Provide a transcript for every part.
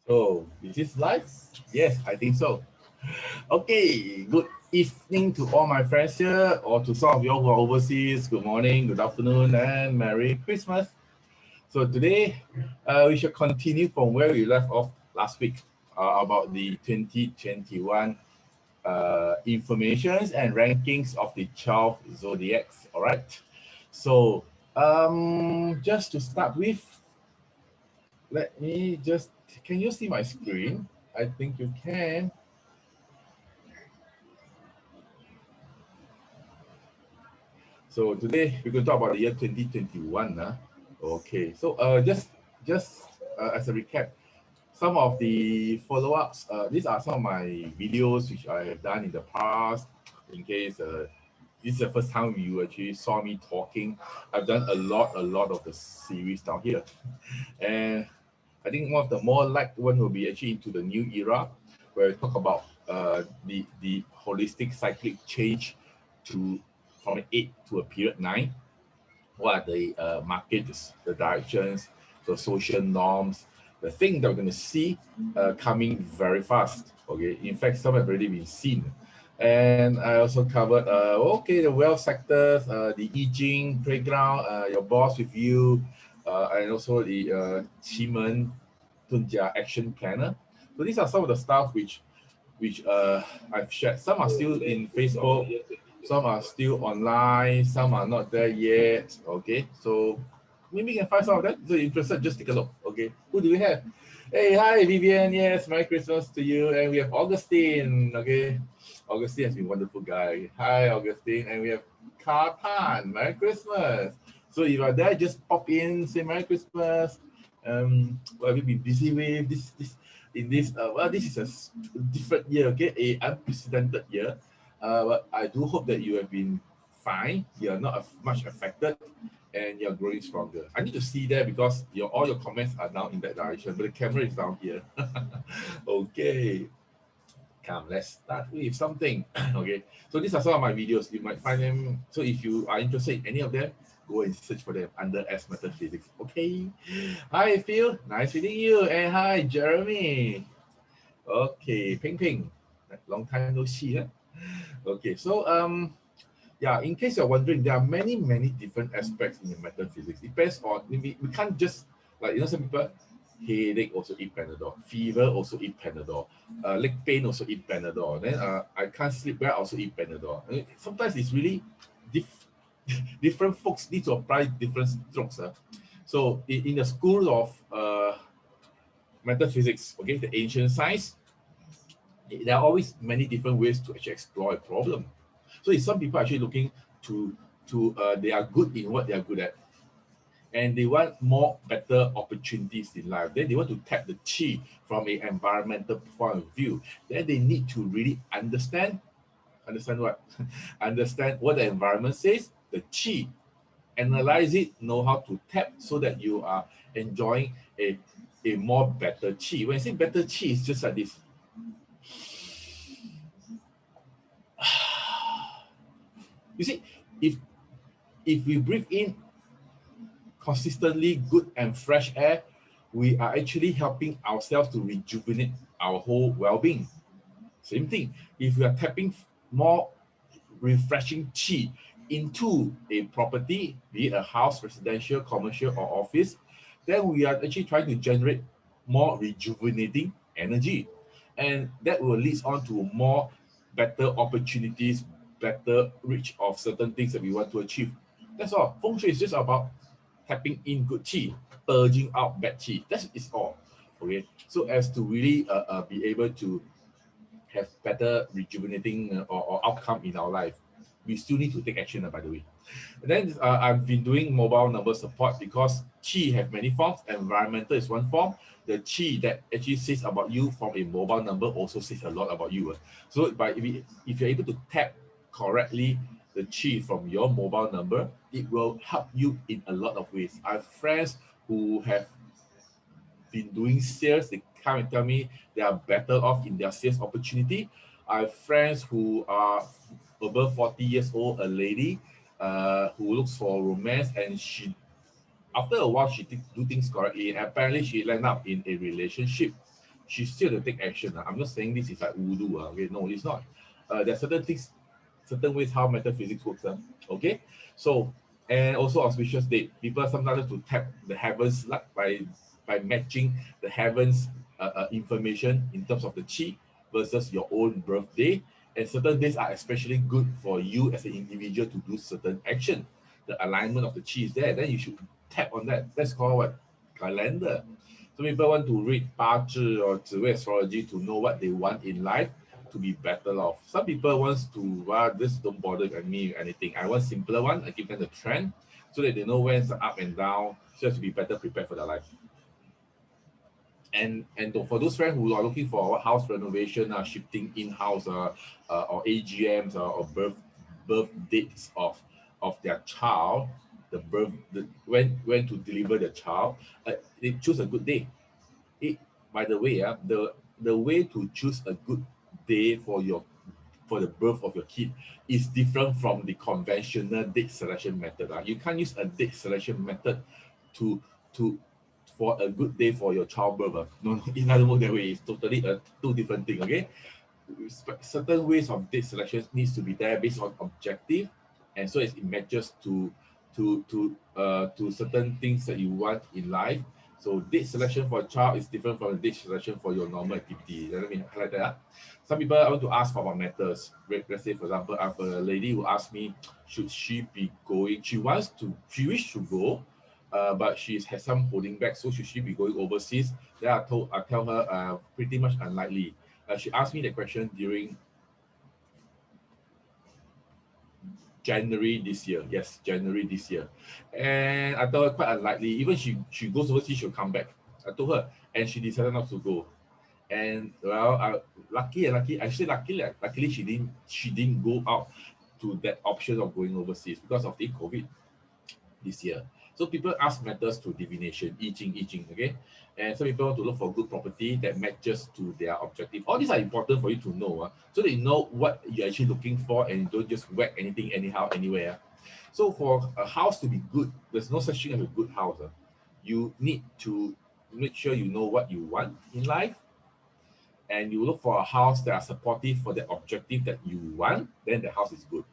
So, is this live? Yes, I think so. Okay, good evening to all my friends here, or to some of you who are overseas. Good morning, good afternoon, and Merry Christmas. So, today we shall continue from where we left off last week about the 2021 informations and rankings of the 12 Zodiacs. All right. So, just to start with, let me just, can you see my screen? I think you can. So today we're going to talk about the year 2021. Okay, so just as a recap, some of the follow-ups, these are some of my videos which I have done in the past. In case this is the first time you actually saw me talking, I've done a lot of the series down here. And I think one of the more liked one will be actually into the new era, where we talk about the holistic cyclic change to from an 8 to a period 9. What are the markets, the directions, the social norms, the thing that we're going to see coming very fast. Okay, in fact, some have already been seen. And I also covered the wealth sectors, the I Ching playground, your boss with you, and also the Qimen Tunjia action planner. So these are some of the stuff which I've shared. Some are still in Facebook, some are still online, some are not there yet. Okay, so maybe you can find some of them. So you're interested, just take a look. Okay, who do we have? Hey, hi Vivian. Yes, Merry Christmas to you. And we have Augustine. Okay, Augustine has been a wonderful guy. Hi Augustine, and we have Kartan. Merry Christmas. So if you're there, just pop in, say Merry Christmas. What have you been busy with this in this? This is a different year. Okay, a unprecedented year. But I do hope that you have been fine. You're not much affected, and you're growing stronger. I need to see that because all your comments are down in that direction, but the camera is down here. Okay, come, let's start with something. Okay, so these are some of my videos. You might find them. So if you are interested in any of them, go and search for them under S Metaphysics. Okay. Hi Phil, nice meeting you, and hi Jeremy. Okay, Ping Ping, long time no see. Huh? Okay, so yeah, in case you're wondering, there are many different aspects in the metaphysics. Depends on, we can't just, like, some people, headache also eat Panadol, fever also eat Panadol, leg pain also eat Panadol, then I can't sleep well, also eat Panadol. Sometimes it's really different folks need to apply different strokes. So in the school of metaphysics, okay, the ancient science, there are always many different ways to actually explore a problem. So if some people are actually looking to they are good in what they are good at, and they want more better opportunities in life, then they want to tap the chi from an environmental point of view. Then they need to really understand what understand what the environment says, the chi, analyze it, know how to tap so that you are enjoying a more better chi. When I say better chi, it's just like this. You see, if we breathe in consistently good and fresh air, we are actually helping ourselves to rejuvenate our whole well-being. Same thing, if we are tapping more refreshing chi into a property, be it a house, residential, commercial, or office, then we are actually trying to generate more rejuvenating energy, and that will lead on to more better opportunities, better reach of certain things that we want to achieve. That's all. Feng Shui is just about tapping in good chi, purging out bad chi. That's it's all. Okay, so as to really be able to have better rejuvenating or outcome in our life, we still need to take action, by the way. And then I've been doing mobile number support because chi have many forms. Environmental is one form. The chi that actually says about you from a mobile number also says a lot about you. So if you're able to tap correctly the chi from your mobile number, it will help you in a lot of ways. I have friends who have been doing sales, they come and tell me they are better off in their sales opportunity. I have friends who are above 40 years old, a lady who looks for romance, and she, after a while, she do things correctly, and apparently she landed up in a relationship. she still to take action. I'm not saying this is like voodoo. Okay, no, it's not. There are certain things, certain ways how metaphysics works. Okay, so and also auspicious date. People sometimes to tap the heavens like by matching the heavens information in terms of the chi versus your own birthday. And certain days are especially good for you as an individual to do certain action. The alignment of the chi is there. Then you should tap on that. That's called what? Calendar. So people want to read 八字 or 紫微 astrology to know what they want in life to be better off. Some people wants to, well, this don't bother me with anything. I want simpler one. I give them the trend so that they know when's the up and down, so as to be better prepared for their life. And for those friends who are looking for house renovation, shifting in-house, or AGMs, or birth dates of their child, when to deliver the child, they choose a good day. By the way, the way to choose a good day for the birth of your kid is different from the conventional date selection method. You can't use a date selection method to for a good day for your childbirth. No, it doesn't work that way. It's totally two different things. Okay, certain ways of date selection needs to be there based on objective, and so it matches to certain things that you want in life. So date selection for a child is different from the date selection for your normal activity. Let me highlight that. Some people want to ask about matters. Let's say, for example, I have a lady who asked me, should she be going? She wishes to go, but she has some holding back. So should she be going overseas? Then I tell her pretty much unlikely. She asked me the question during January this year. Yes, January this year. And I told her quite unlikely. Even she goes overseas, she'll come back. I told her, and she decided not to go. And well, luckily she didn't go out to that option of going overseas because of the COVID this year. So people ask matters to divination, I Ching, okay? And some people want to look for good property that matches to their objective. All these are important for you to know, so that you know what you're actually looking for and you don't just whack anything anyhow, anywhere. So for a house to be good, there's no such thing as a good house. You need to make sure you know what you want in life, and you look for a house that are supportive for the objective that you want, then the house is good.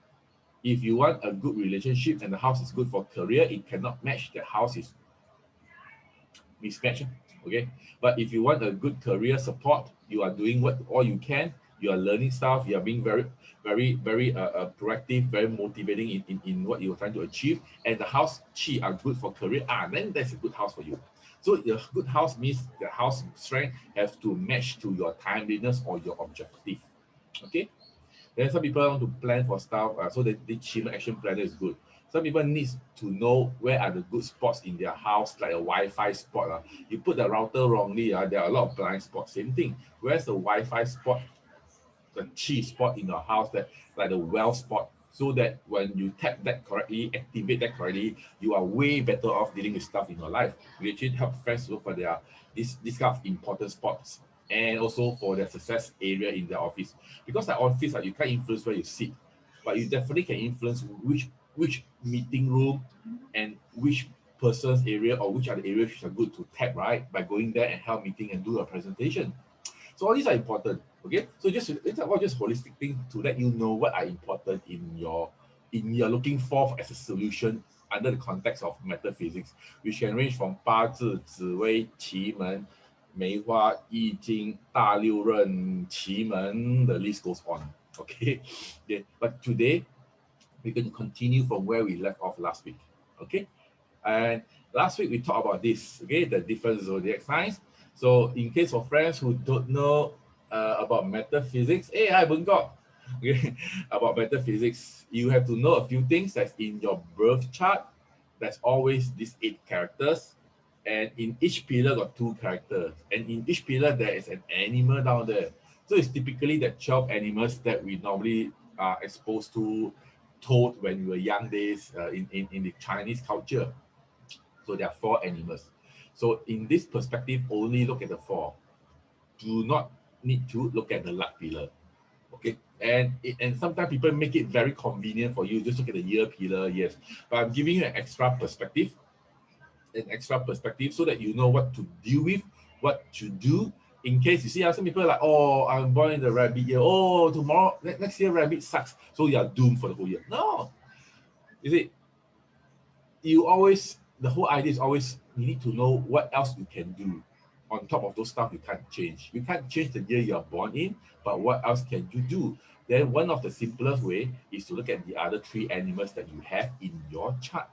If you want a good relationship and the house is good for career, it cannot match. The house is mismatched. Okay. But if you want a good career support, you are doing all you can. You are learning stuff. You are being very, very, very proactive, very motivating in what you're trying to achieve. And the house chi are good for career. Then that's a good house for you. So the good house means the house strength has to match to your timeliness or your objective. Okay. Then some people want to plan for stuff, so the Chima Action Planner is good. Some people need to know where are the good spots in their house, like a Wi-Fi spot. You put the router wrongly, there are a lot of blind spots. Same thing. Where's the Wi-Fi spot, the chi spot in your house, that like the well spot, so that when you tap that correctly, activate that correctly, you are way better off dealing with stuff in your life. We actually help friends look for this kind of important spots, and also for their success area in their office. Because the office, you can't influence where you sit, but you definitely can influence which meeting room and which person's area, or which are the areas which are good to tap, right? By going there and help meeting and do a presentation. So all these are important. Okay, so it's about just holistic thing to let you know what are important in your looking for as a solution under the context of metaphysics, which can range from 八字、紫微、奇门、梅花、易经、大六壬、奇门, the list goes on. Okay, yeah. But today we can continue from where we left off last week. Okay, and last week we talked about this. Okay, the different zodiac signs. So in case of friends who don't know about metaphysics, hey, hi Bungkok. Okay, about metaphysics, you have to know a few things. That's in your birth chart. There's always these 8 characters, and in each pillar got 2 characters, and in each pillar there is an animal down there. So it's typically the 12 animals that we normally are exposed to, told when we were young days in the Chinese culture. So there are 4 animals. So in this perspective, only look at the 4. Do not need to look at the luck pillar. Okay, and sometimes people make it very convenient for you. Just look at the year pillar, yes. But I'm giving you an extra perspective so that you know what to deal with, what to do, in case you see some people like, oh, I'm born in the rabbit year. Oh, tomorrow, next year, rabbit sucks. So you are doomed for the whole year. No. You see, the whole idea is always, you need to know what else you can do on top of those stuff you can't change. You can't change the year you are born in, but what else can you do? Then one of the simplest way is to look at the other three animals that you have in your chart.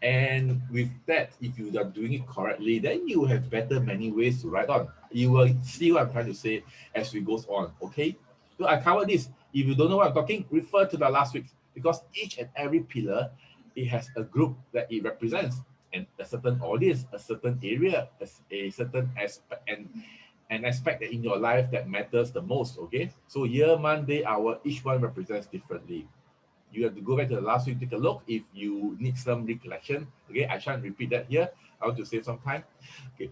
And with that, if you are doing it correctly, then you have better many ways to write on. You will see what I'm trying to say as we goes on. Okay. So I covered this. If you don't know what I'm talking, refer to the last week, because each and every pillar, it has a group that it represents, and a certain audience, a certain area, a certain aspect, and an aspect that in your life that matters the most. Okay. So year, month, day, hour, each one represents differently. You have to go back to the last week, take a look if you need some recollection. Okay, I shan't repeat that here. I want to save some time. Okay,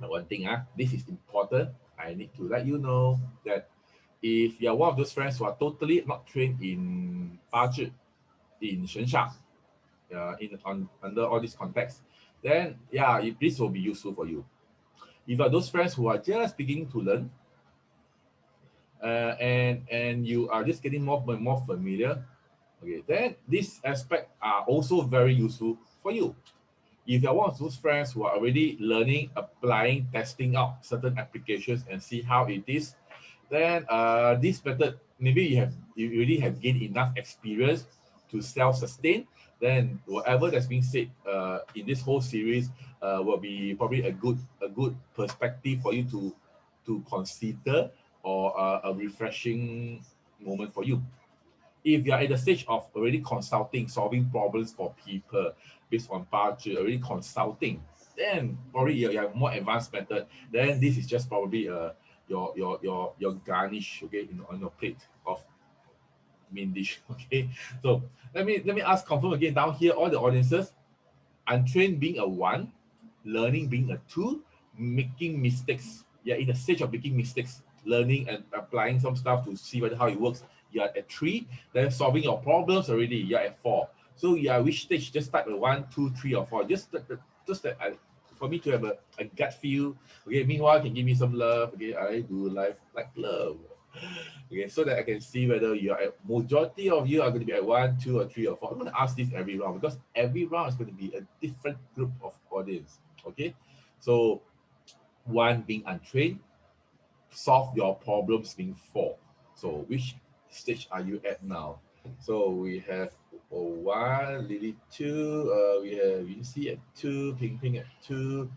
now one thing, this is important. I need to let you know that if you are one of those friends who are totally not trained in Bazi, in Shensha, under all these contexts, then yeah, this will be useful for you. If you are those friends who are just beginning to learn, and you are just getting more and more familiar, okay, then these aspects are also very useful for you. If you're one of those friends who are already learning, applying, testing out certain applications and see how it is, then this method, maybe you already have gained enough experience to self-sustain, then whatever that's being said in this whole series will be probably a good perspective for you to consider, or a refreshing moment for you. If you are at the stage of already consulting, solving problems for people based on budget, already consulting, then probably you have more advanced method. Then this is just probably your garnish, okay, on your plate of main dish. Okay. So let me ask, confirm again down here, all the audiences, untrained being a 1, learning being a 2, making mistakes. You're in the stage of making mistakes, learning and applying some stuff to see whether how it works. You're at 3, then solving your problems already, you're at 4. So you are which stage? Just type a 1, 2, 3, or 4. Just that for me to have a gut feel. Okay, meanwhile, can give me some love. Okay, I do life like love. Okay, so that I can see whether you are at, majority of you are going to be at 1, 2, or 3, or 4. I'm going to ask this every round, because every round is going to be a different group of audience. Okay, so 1 being untrained, solve your problems being 4. So which stage are you at now? So we have 1, Lily 2, we have Vinci at 2, Ping Ping at 2,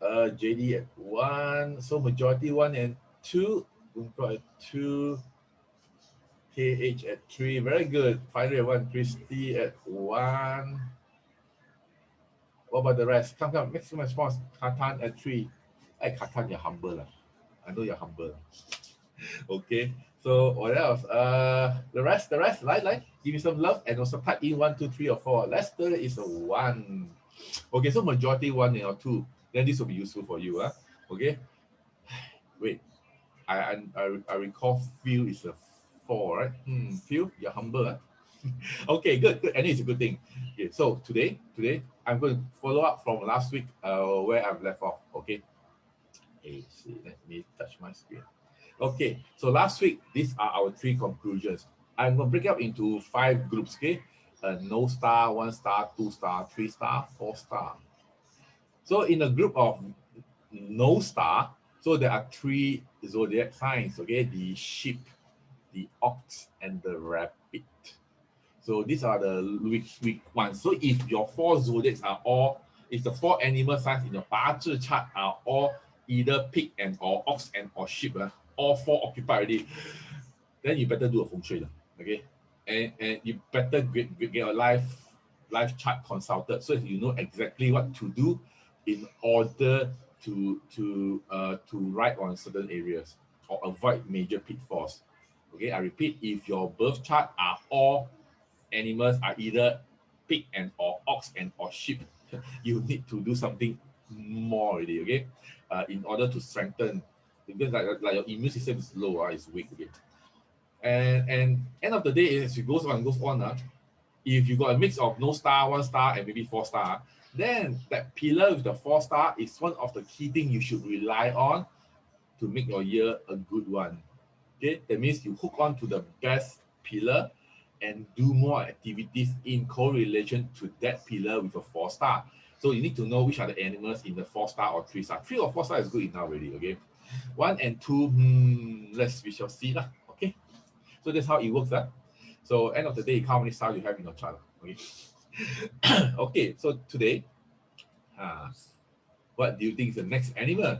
JD at 1. So majority 1 and 2, Umpro at 2, KH at 3. Very good. Finally at 1, Christy at 1. What about the rest? Come, maximum response. Katan at 3. Hey, Katan, you're humble. I know you're humble. Okay. So what else? The rest, like, give me some love, and also type in 1, 2, 3, or 4. Lester is a 1. Okay, so majority 1 or 2. Then this will be useful for you. Okay. Wait. I recall Phil is a 4, right? Phil, you're humble. Okay, good. And it's a good thing. Okay, so today I'm going to follow up from last week where I've left off. Okay. Let me touch my screen. Okay, so last week, these are our 3 conclusions. I'm going to break it up into 5 groups, okay? No star, 1 star, 2 star, 3 star, 4 star. So in a group of no star, so there are 3 zodiac signs, okay? The sheep, the ox, and the rabbit. So these are the weak ones. So if your 4 zodiacs are all, if the 4 animal signs in your Bazi chart are all either pig and or ox and or sheep, all 4 occupied already, then you better do a feng shui, okay? And you better get your life chart consulted, so you know exactly what to do in order to write on certain areas or avoid major pitfalls. Okay, I repeat, if your birth chart are all animals are either pig and or ox and or sheep, you need to do something more already, okay? In order to strengthen, because like your immune system is low, it's weak, okay? And end of the day, as it goes on, if you got a mix of no star, 1 star, and maybe 4 star, then that pillar with the 4 star is one of the key things you should rely on to make your year a good one. Okay, that means you hook on to the best pillar and do more activities in correlation to that pillar with a 4-star. So you need to know which are the animals in the 4-star or 3-star. 3 or 4-star is good enough already. Okay, 1 and 2, we shall see lah. Okay, so that's how it works. So end of the day, how many stars you have in your chart. Okay. Okay, so today, what do you think is the next animal?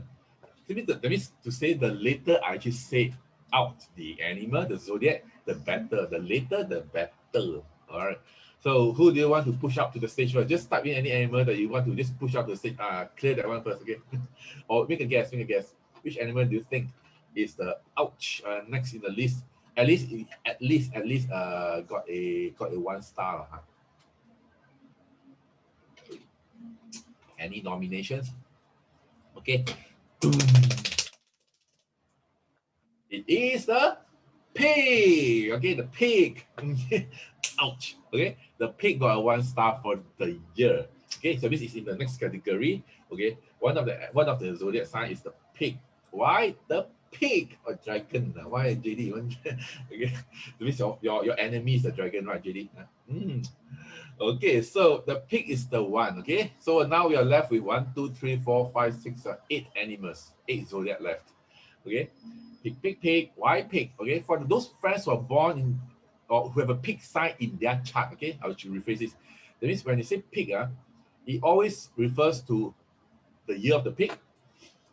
That means to say the later I just say out the animal, the zodiac, the better. The later, the better. All right. So who do you want to push up to the stage first? Just type in any animal that you want to just push up to the stage. Clear that one first, okay? Or make a guess. Which animal do you think is the next in the list? At least got a 1-star. Any nominations? Okay. It is the pig. Okay, the pig. Ouch. Okay, the pig got a 1-star for the year. Okay, so this is in the next category. Okay, one of the zodiac sign is the pig. Why the pig or dragon? Why JD? Okay, so this your enemy is the dragon, right, JD? Okay, so the pig is the one. Okay, so now we are left with 1, 2, 3, 4, 5, 6, 8 animals, 8 zodiac left. Okay, pig. Why pig? Okay, for those friends who are born in or who have a pig sign in their chart. Okay, I should rephrase this. That means when you say pig, it always refers to the year of the pig.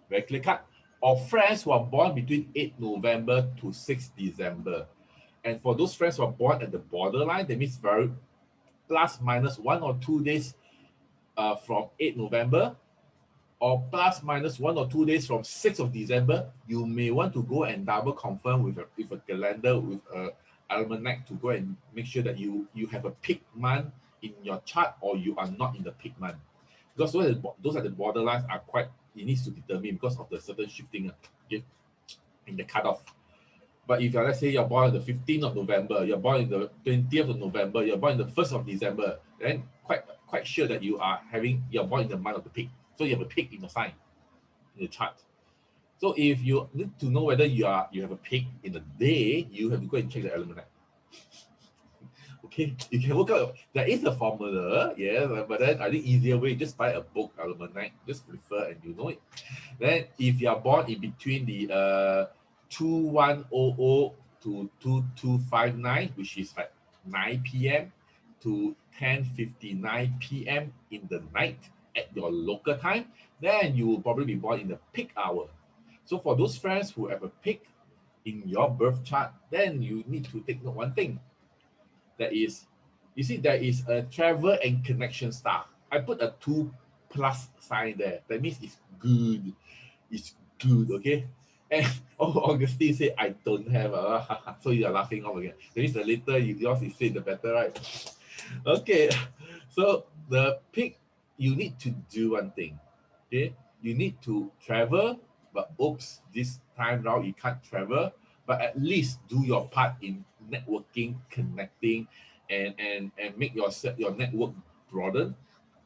Very clear cut. Or friends who are born between 8 November to 6 December. And for those friends who are born at the borderline, that means very plus minus 1 or 2 days from 8 November or plus minus 1 or 2 days from 6th of December, you may want to go and double confirm with a calendar, with a almanac, to go and make sure that you have a peak month in your chart or you are not in the peak month. Because those are the borderlines are quite, it needs to determine because of the certain shifting in the cutoff. But if let's say you're born on the 15th of November, you're born on the 20th of November, you're born on the 1st of December, then quite sure that you're born in the month of the pig. So you have a pig in the sign, in the chart. So if you need to know whether you have a pig in the day, you have to go and check the almanac. Okay, you can work out. There is a formula, yes, but then I think easier way, just buy a book, almanac, just refer and you know it. Then if you are born in between the 2100 to 2259, which is like 9 p.m. to 10:59 p.m. in the night at your local time, then you will probably be born in the peak hour. So for those friends who have a peak in your birth chart, then you need to take note one thing. That is, you see, there is a travel and connection star. I put a 2+ sign there. That means it's good. It's good, okay? And Augustine said, I don't have. So you are laughing off again. That means the later yours is said, the better, right? Okay, so the pig, you need to do one thing. Okay, you need to travel, but oops, this time round you can't travel. But at least do your part in networking, connecting, and make your network broaden.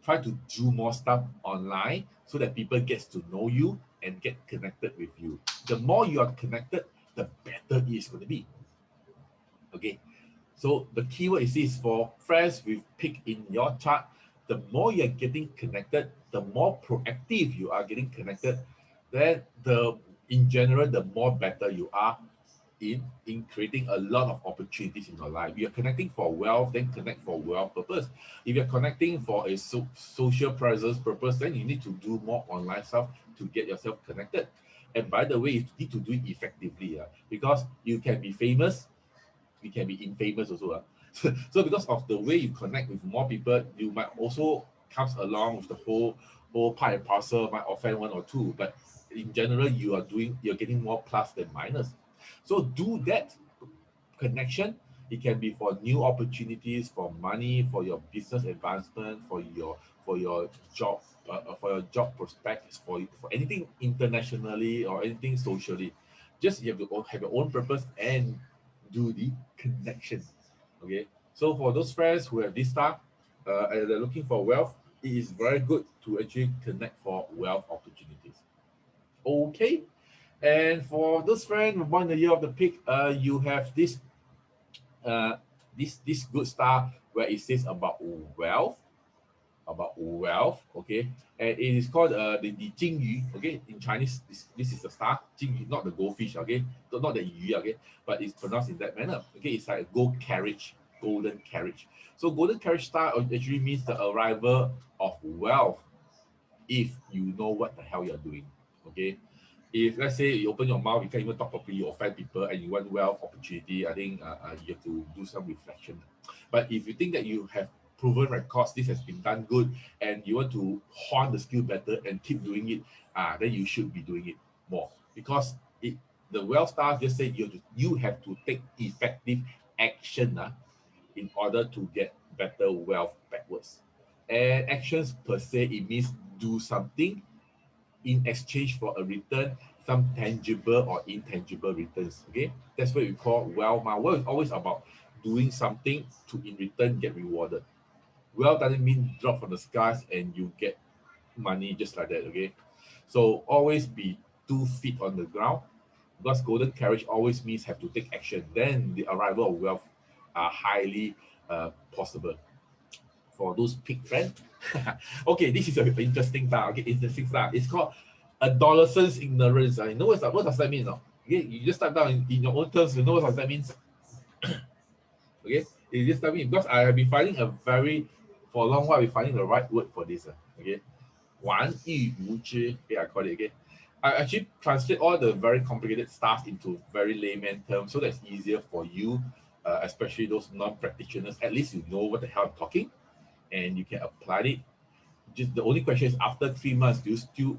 Try to do more stuff online so that people gets to know you and get connected with you. The more you are connected, the better it is going to be. Okay, so the keyword is this: for friends with pig in your chart, the more you're getting connected, the more proactive you are getting connected, then in general, the more better you are in creating a lot of opportunities in your life. If you're connecting for wealth, then connect for wealth purpose. If you're connecting for a social presence purpose, then you need to do more online stuff to get yourself connected. And by the way, you need to do it effectively, because you can be famous, you can be infamous also. So because of the way you connect with more people, you might also comes along with the whole part and parcel, might offend one or two, but in general, you're getting more plus than minus. So do that connection. It can be for new opportunities, for money, for your business advancement, for your job, prospects, for anything internationally or anything socially. Just you have to have your own purpose and do the connection. Okay. So for those friends who have this stuff and they're looking for wealth, it is very good to actually connect for wealth opportunities. Okay. And for those friends who born in the year of the pig, you have uh, this good star where it says wealth, about wealth, okay, and it is called the Jingyu, okay, in Chinese. This is the star Jingyu, not the goldfish, okay, not the yu, okay, but it's pronounced in that manner, okay. It's like a gold carriage, golden carriage. So golden carriage star actually means the arrival of wealth if you know what the hell you're doing, okay. If let's say you open your mouth, you can't even talk properly, you offend people, and you want wealth opportunity, I think you have to do some reflection. But if you think that you have proven records, this has been done good, and you want to hone the skill better and keep doing it, then you should be doing it more, because the wealth star just said you have to take effective action in order to get better wealth backwards. And actions per se, it means do something in exchange for a return, some tangible or intangible returns. Okay, that's what we call wealth. Wealth is always about doing something to in return get rewarded. Wealth doesn't mean drop from the skies and you get money just like that. Okay, so always be 2 feet on the ground, because golden carriage always means have to take action. Then the arrival of wealth are highly possible for those pig friends. Okay, this is an interesting star. Okay, interesting star. It's called adolescence ignorance. You know what does that mean? No? Okay, you just type down in your own terms. You know what does that mean? Okay, you just tell me, because I have been finding for a long while, we're finding the right word for this. Okay, 玩艺无知. Okay, I call it again. I actually translate all the very complicated stuff into very layman terms so that's easier for you, especially those non-practitioners. At least you know what the hell I'm talking, and you can apply it. Just the only question is, after 3 months, do you still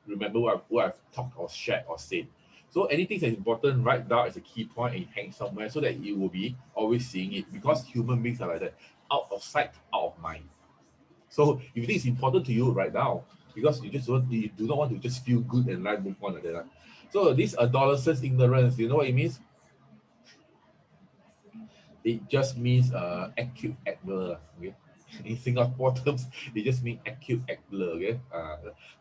remember what I've talked or shared or said? So anything that's important, write down as a key point and hang somewhere so that you will be always seeing it, because human beings are like that, out of sight, out of mind. So if you think it's important to you, write down, because you do not want to just feel good and life move on like that. So this adolescence ignorance, you know what it means? It just means acute act blur. Okay, in Singapore terms, it just means acute act blur. Okay,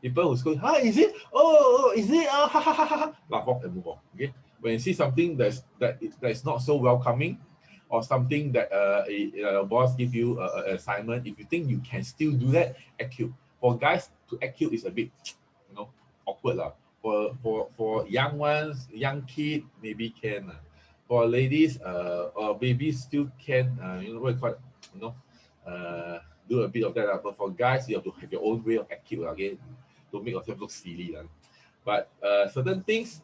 people who's going, hi, is it? Oh, is it? Ha ha ha ha. Laugh off and move on. Okay, when you see something that's not so welcoming, or something that a boss give you an assignment, if you think you can still do that, acute. For guys to acute is a bit, awkward lah. For young ones, young kid maybe can. For ladies, or babies still can, what you call it, you know, do a bit of that. But for guys, you have to have your own way of acting, okay? Don't make yourself look silly. But certain things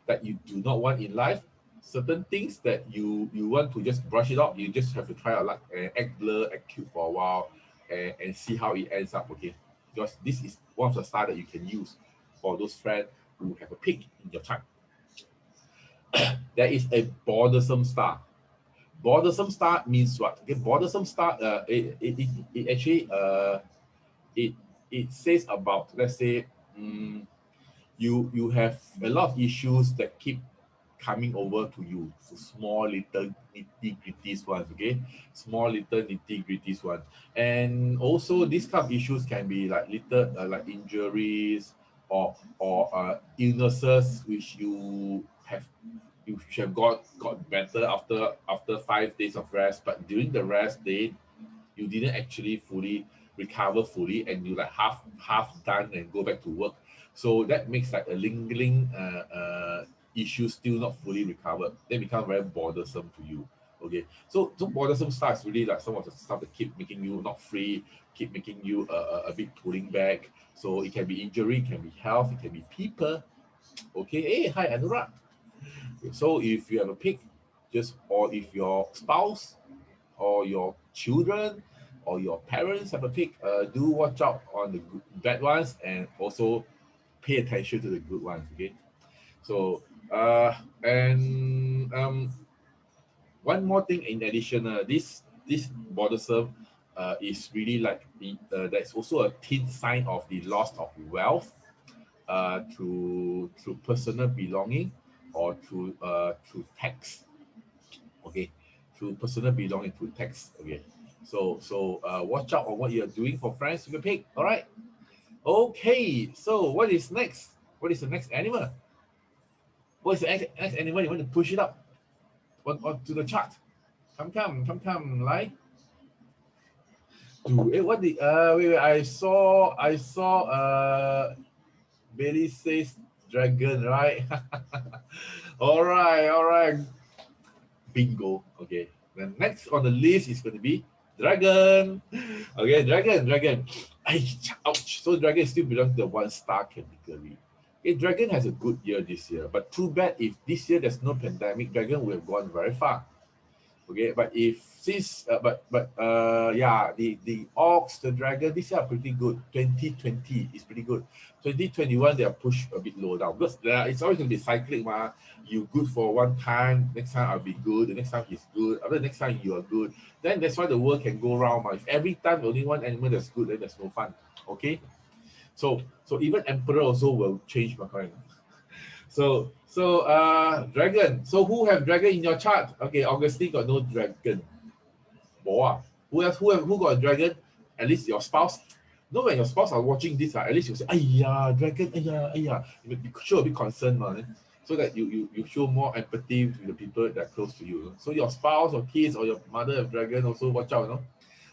that you do not want in life, certain things that you want to just brush it off, you just have to try a lot and act blur, act cute for a while, and see how it ends up, okay? Because this is one of the style that you can use for those friends who have a pig in your chart. There is a bothersome star. Bothersome star means what? Okay, bothersome star. It actually it says about, let's say, you have a lot of issues that keep coming over to you. So small little nitty gritties ones. Okay, small little nitty gritties ones, and also these kind of issues can be like little like injuries or illnesses which you should have got better after 5 days of rest, but during the rest day you didn't actually fully recover fully, and you like half done and go back to work. So that makes like a lingering issue still not fully recovered, then become very bothersome to you. Okay, so bothersome stuff is really like some of the stuff that keep making you not free, keep making you a bit pulling back. So it can be injury, it can be health, it can be people. Okay, hey, hi Anurag. So if you have a pig, or if your spouse or your children or your parents have a pig, do watch out on the bad ones, and also pay attention to the good ones. Okay, so and one more thing in addition, this bothersome is really like that's also a thin sign of the loss of wealth through personal belonging, or through tax. Okay, through personal belonging, through tax. Okay, so watch out on what you're doing for friends with a pig. All right. Okay, so what is next? What is the next animal? What is the next animal you want to push it up on to the chart? Come, like. What the wait, I saw Bailey says dragon, right? All right. Bingo. Okay. The next on the list is going to be dragon. Okay, dragon. Ouch. So dragon still belongs to the 1-star category. Okay, dragon has a good year this year, but too bad if this year there's no pandemic, dragon would have gone very far. Okay, but if since yeah, the ox, the dragon, these are pretty good. 2020 is pretty good. 2021 they are pushed a bit low down because it's always going to be cyclic, ma. You good for one time, next time I'll be good, the next time he's good, after the next time you are good. Then that's why the world can go round, ma. If every time only one animal that's good, then there's no fun. Okay, so even emperor also will change, my kind. So dragon. So who have dragon in your chart? Okay, Augustine got no dragon. Boa. Who got a dragon? At least your spouse. No, when your spouse are watching this, at least you say, Ayya, dragon, ayya. You show a bit concern, man. So that you show more empathy to the people that are close to you. So your spouse or kids or your mother have dragon, also watch out,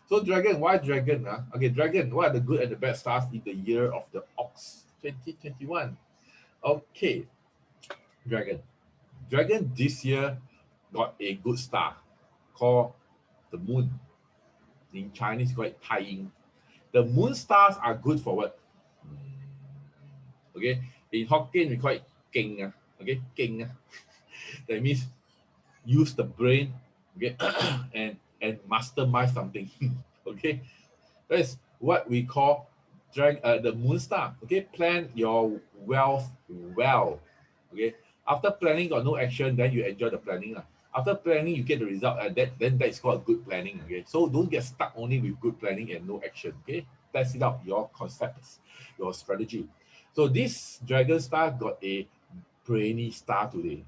So dragon, why dragon? Okay, dragon, what are the good and the bad stars in the year of the ox 2021? Okay, dragon. Dragon this year got a good star called the moon. In Chinese, called Tai Ying. The moon stars are good for what? Okay, in Hokkien we call it Keng. Okay, Keng. That means use the brain, okay, and mastermind something. Okay, that's what we call the moon star. Okay, plan your wealth well. Okay, after planning got no action, then you enjoy the planning. After planning, you get the result. Then that is called good planning. Okay, so don't get stuck only with good planning and no action. Okay, test it out, your concepts, your strategy. So this dragon star got a brainy star today.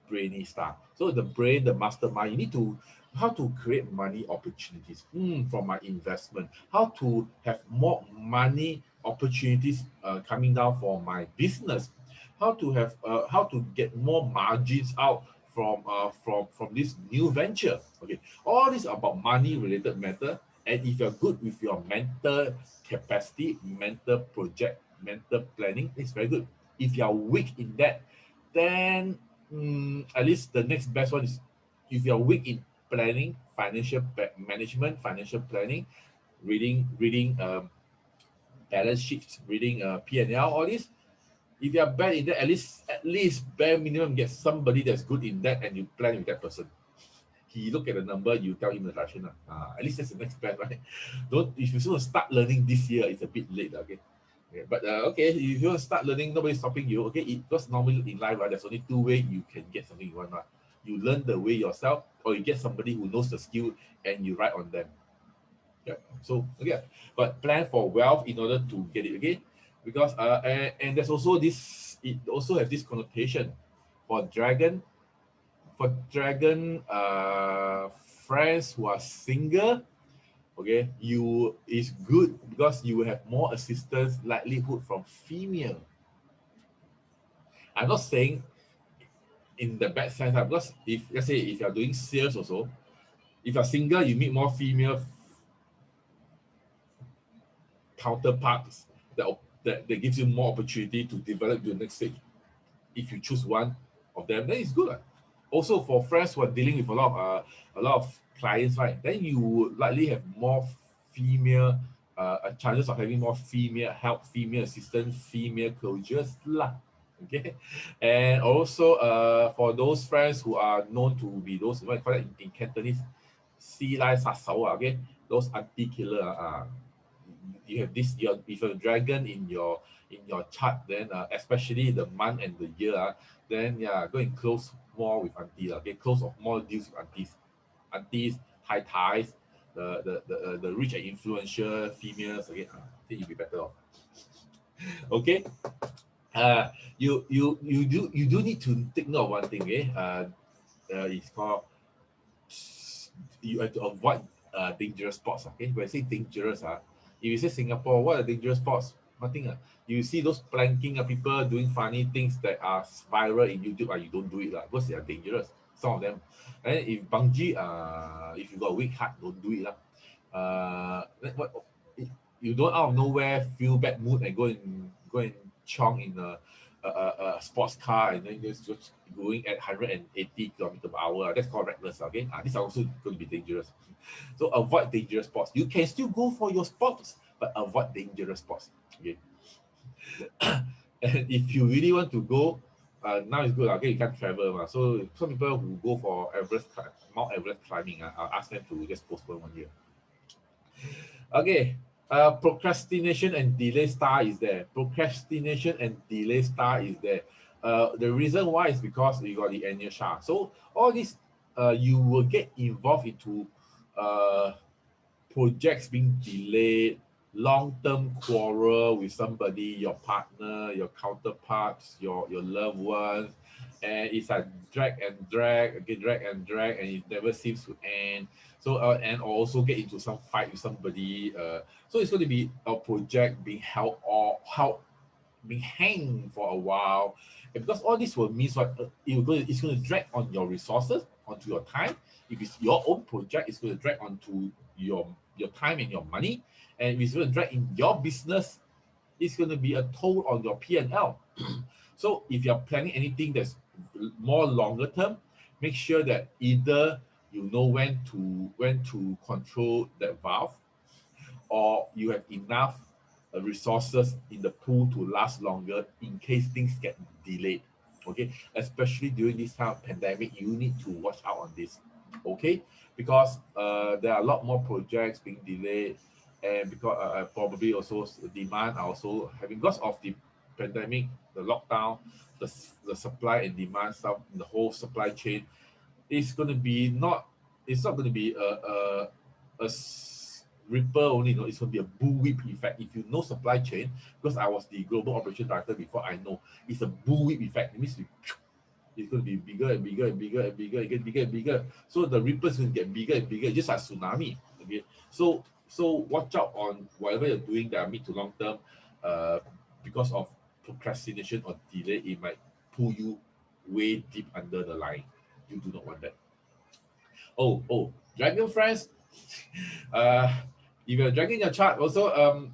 Brainy star. So the brain, the mastermind, you need to how to create money opportunities from my investment, how to have more money opportunities coming down for my business, how to get more margins out from this new venture. Okay, all this about money related matter. And if you're good with your mental capacity, mental project, mental planning, it's very good. If you are weak in that, then at least the next best one is if you're weak in planning, financial management, financial planning, reading balance sheets, reading P&L, all this. If you are bad in that, at least bare minimum get somebody that's good in that, and you plan with that person. He look at the number, you tell him the direction. At least that's the next best, right? Don't if you want to start learning this year, it's a bit late, okay. Yeah, but okay, if you want to start learning, nobody's stopping you. Okay, because normally in life, right, there's only two ways you can get something you want. Right? You learn the way yourself, or you get somebody who knows the skill and you write on them. Yeah. So okay, but plan for wealth in order to get it. Okay, because and there's also this. It also has this connotation for dragon. For dragon, friends who are single, okay, you is good because you will have more assistance likelihood from female. I'm not saying in the bad sense, because if let's say if you're doing sales also, if you're single, you meet more female counterparts that gives you more opportunity to develop to the next stage. If you choose one of them, then it's good. Also for friends who are dealing with a lot of clients, right? Then you would likely have more female chances of having more female help, female assistance, female closures lah. Okay, and also for those friends who are known to be those what I call it in Cantonese, si lai sa sao, okay, those auntie killer. You have this your if a dragon in your chart, then especially the month and the year, then yeah, go and close more with auntie, okay, close of more deals with aunties, high ties, the rich and influential females. Okay, I think you'll be better off. Okay, you do need to take note of one thing. Okay, it's called you have to avoid dangerous spots. Okay, when I say dangerous, if you say Singapore, what are dangerous spots? Nothing. You see those planking people doing funny things that are viral in YouTube, you don't do it because they are dangerous. Some of them. And if bungee, if you got a weak heart, don't do it what you don't out of nowhere feel bad mood and go and chong in a sports car and then just going at 180 kilometers per hour. That's called reckless. Okay, these are also going to be dangerous. So avoid dangerous sports. You can still go for your sports, but avoid dangerous sports. Okay. And if you really want to go, now it's good. Okay, you can't travel. So some people who go for Mount Everest climbing, I'll ask them to just postpone 1 year. Okay. Procrastination and delay star is there. Procrastination and delay star is there. The reason why is because you got the annual star. So all this, you will get involved into uh, projects being delayed, long-term quarrel with somebody, your partner, your counterparts, your loved ones, and it's like drag and drag, and it never seems to end. So and also get into some fight with somebody. So it's going to be a project being held being hanged for a while, and because all this will mean what it's going to drag on your resources, onto your time. If it's your own project, it's going to drag onto your time and your money, and if it's going to drag in your business, it's going to be a toll on your P&L. So if you're planning anything that's more longer term, make sure that either you know when to control that valve, or you have enough resources in the pool to last longer in case things get delayed. Okay, especially during this time of pandemic, you need to watch out on this. Okay, because there are a lot more projects being delayed, and because probably also the demand are also having, because of the pandemic, the lockdown, the supply and demand stuff, the whole supply chain is going to be not. It's not going to be a ripple only. No, it's going to be a bullwhip effect. If you know supply chain, because I was the global operation director before, I know it's a bullwhip effect. It means it's going to be bigger and bigger and bigger and bigger, and get bigger and bigger. So the ripples going to get bigger and bigger, just like tsunami. Okay, so watch out on whatever you're doing that are mid to long term. Because of procrastination or delay, it might pull you way deep under the line. You do not want that. Dragon friends. uh, if you're dragging your chart, also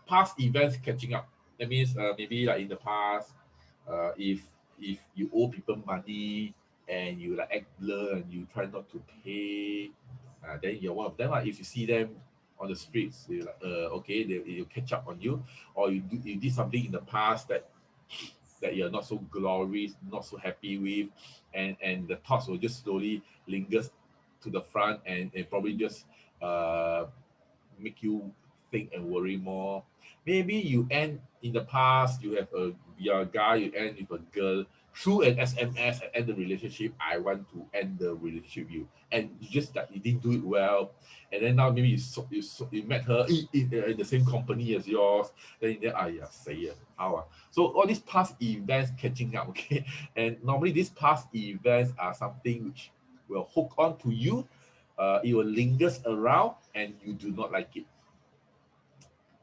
past events catching up. That means maybe like in the past, if you owe people money and you like act blur and you try not to pay, then you're one of them. If you see them on the streets, you're like, okay, they'll catch up on you, or you did something in the past that you're not so glorious, not so happy with, and the thoughts will just slowly lingers to the front, and probably just uh, make you think and worry more. Maybe you end in the past, you're a guy, you end with a girl through an SMS and end the relationship. I want to end the relationship with you, and you just that you didn't do it well, and then now maybe you met her in the same company as yours. Then yeah, say it how. So all these past events catching up, okay, and normally these past events are something which will hook on to you. It will lingers around and you do not like it.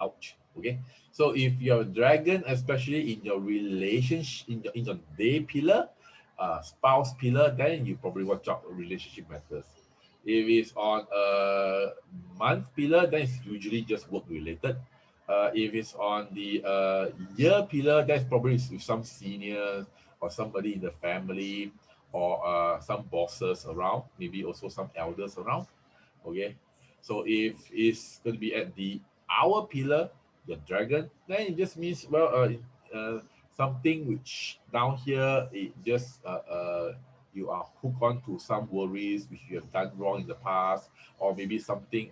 Ouch. Okay. So if you're a dragon, especially in your relationship, in your day pillar, spouse pillar, then you probably watch out for relationship matters. If it's on a month pillar, then it's usually just work related. If it's on the year pillar, that's probably with some seniors or somebody in the family, or some bosses around, maybe also some elders around. Okay, so if it's going to be at the hour pillar, the dragon, then it just means, well, something which down here, it just you are hooked on to some worries which you have done wrong in the past, or maybe something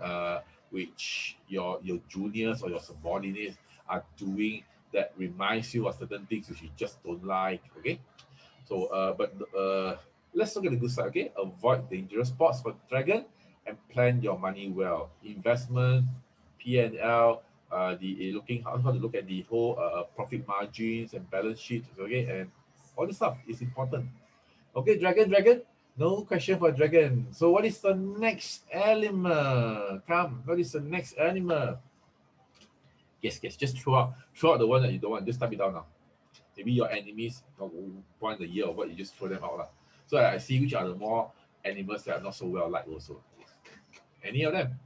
which your juniors or your subordinates are doing that reminds you of certain things which you just don't like. Okay, so but let's look at the good side. Okay, avoid dangerous spots for dragon and plan your money well. Investment, P&L, looking how to look at the whole profit margins and balance sheets. Okay, and all this stuff is important. Okay, dragon. No question for dragon. So what is the next animal? Come, what is the next animal? Yes, yes. Just throw out the one that you don't want. Just type it down now. Maybe your enemies want the year or what, you just throw them out. Lah. So I see which are the more animals that are not so well liked also. Any of them?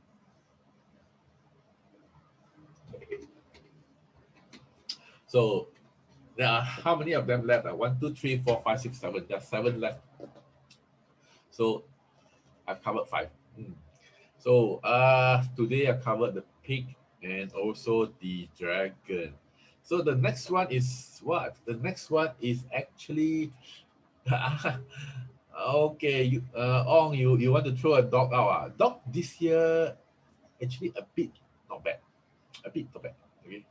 So there are how many of them left? 1, 2, 3, 4, 5, 6, 7. There's 7 left. So I've covered 5. So today I covered the pig and also the dragon. So the next one is what? The next one is actually okay. Ong, you want to throw a dog out? Dog this year actually a bit not bad, a bit not bad. Okay.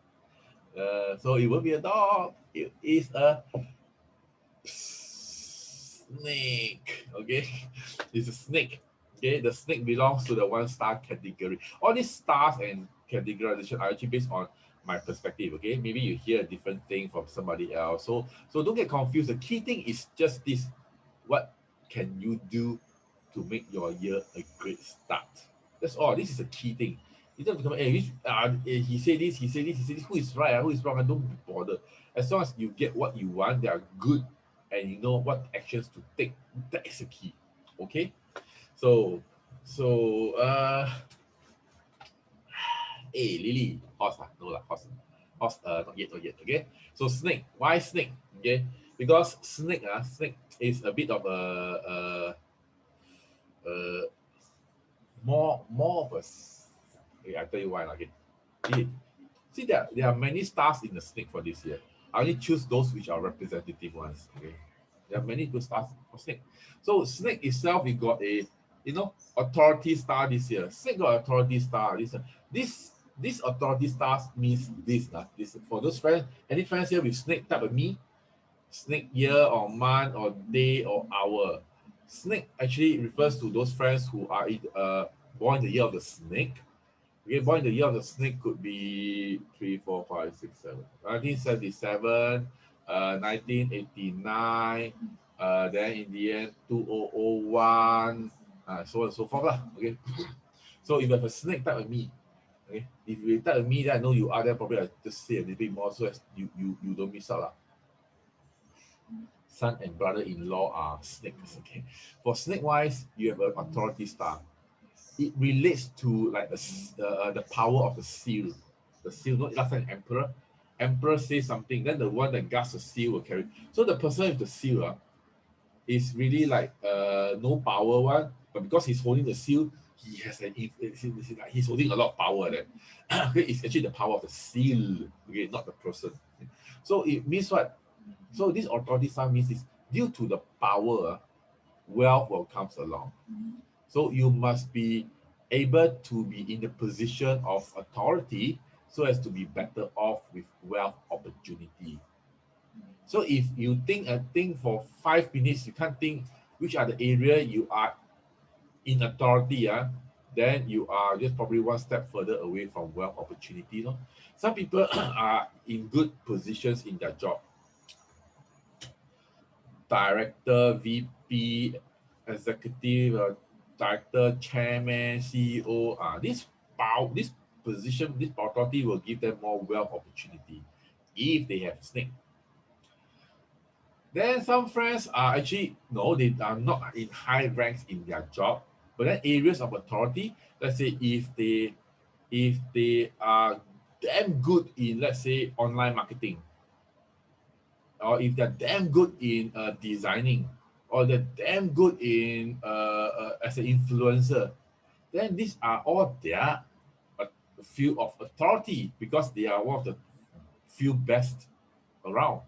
So it won't be a dog. It is a snake. Okay, it's a snake. Okay, the snake belongs to the 1-star category. All these stars and categorization are actually based on my perspective. Okay, maybe you hear a different thing from somebody else. So don't get confused. The key thing is just this: what can you do to make your year a great start? That's all. This is a key thing. You don't have to come, he said this, he said this, he said this. Who is right? Who is wrong? I don't bother. As long as you get what you want, they are good, and you know what actions to take. That is the key. Okay. So hey Lily, horse no lah, horse not yet, not yet. Okay. So snake, why snake? Okay, because snake is a bit of a more of a. Okay, I tell you why. Okay, see there are many stars in the snake for this year. I only choose those which are representative ones. Okay, there are many good stars for snake. So snake itself, we got a authority star this year. Snake got authority star this year. This authority stars means this. This for those friends. Any friends here with snake type of me? Snake year or month or day or hour. Snake actually refers to those friends who are born in the year of the snake. Okay, born in the year of the snake could be 3, 4, 5, 6, 7. 1977, 1989, then in the end 2001, so on and so forth. Lah. Okay. So if you have a snake type of me, okay, if you type of me, then I know you are there, probably I just say a little bit more so as you don't miss out. Lah. Son and brother-in-law are snakes. Okay. For snake wise, you have an authority star. It relates to like the power of the seal. The seal, not last time emperor. Emperor says something, then the one that guards the seal will carry. So the person with the seal is really like no power one, but because he's holding the seal, he has he's holding a lot of power. Then okay, it's actually the power of the seal. Okay, not the person. So it means what? So this authority star means is due to the power, wealth will comes along. So you must be able to be in the position of authority so as to be better off with wealth opportunity. So if you think a thing for 5 minutes, you can't think which are the area you are in authority, then you are just probably one step further away from wealth opportunity. No? Some people are in good positions in their job. Director, VP, executive, director, chairman, CEO. This position, this authority will give them more wealth opportunity if they have snake. Then some friends are actually no, they are not in high ranks in their job, but then areas of authority. Let's say if they are damn good in, let's say, online marketing, or if they're damn good in designing, or they're damn good in as an influencer, then these are all their field of authority because they are one of the few best around.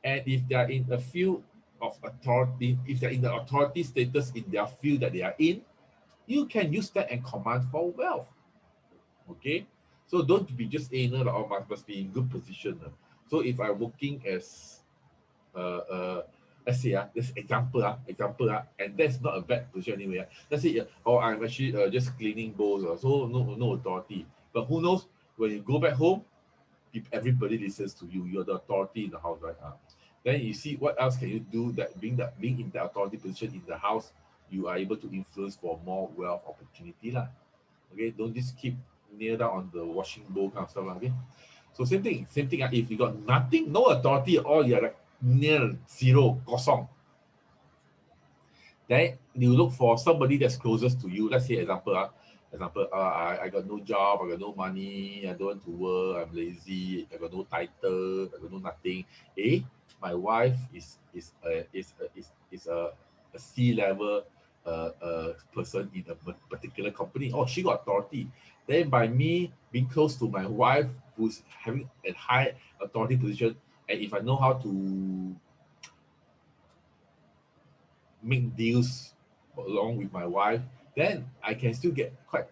And if they are in a field of authority, if they're in the authority status in their field that they are in, you can use that and command for wealth. Okay, so don't be just anal or must be in good position. So if I'm working as let's say this example, and that's not a bad position anyway. Let's say I'm actually just cleaning bowls, so no authority. But who knows, when you go back home, if everybody listens to you, you're the authority in the house, right? Then you see what else can you do that being in the authority position in the house, you are able to influence for more wealth opportunity lah. Okay, don't just keep kneel down on the washing bowl kind of stuff. Okay, so same thing. If you got nothing, no authority at all, you're like nil, zero, kosong. Then you look for somebody that's closest to you. Let's say I got no job, I got no money, I don't want to work, I'm lazy, I got no title, I got no nothing. My wife is a C-level person in a particular company. Oh, she got authority. Then by me being close to my wife, who's having a high authority position, and if I know how to make deals along with my wife, then I can still get quite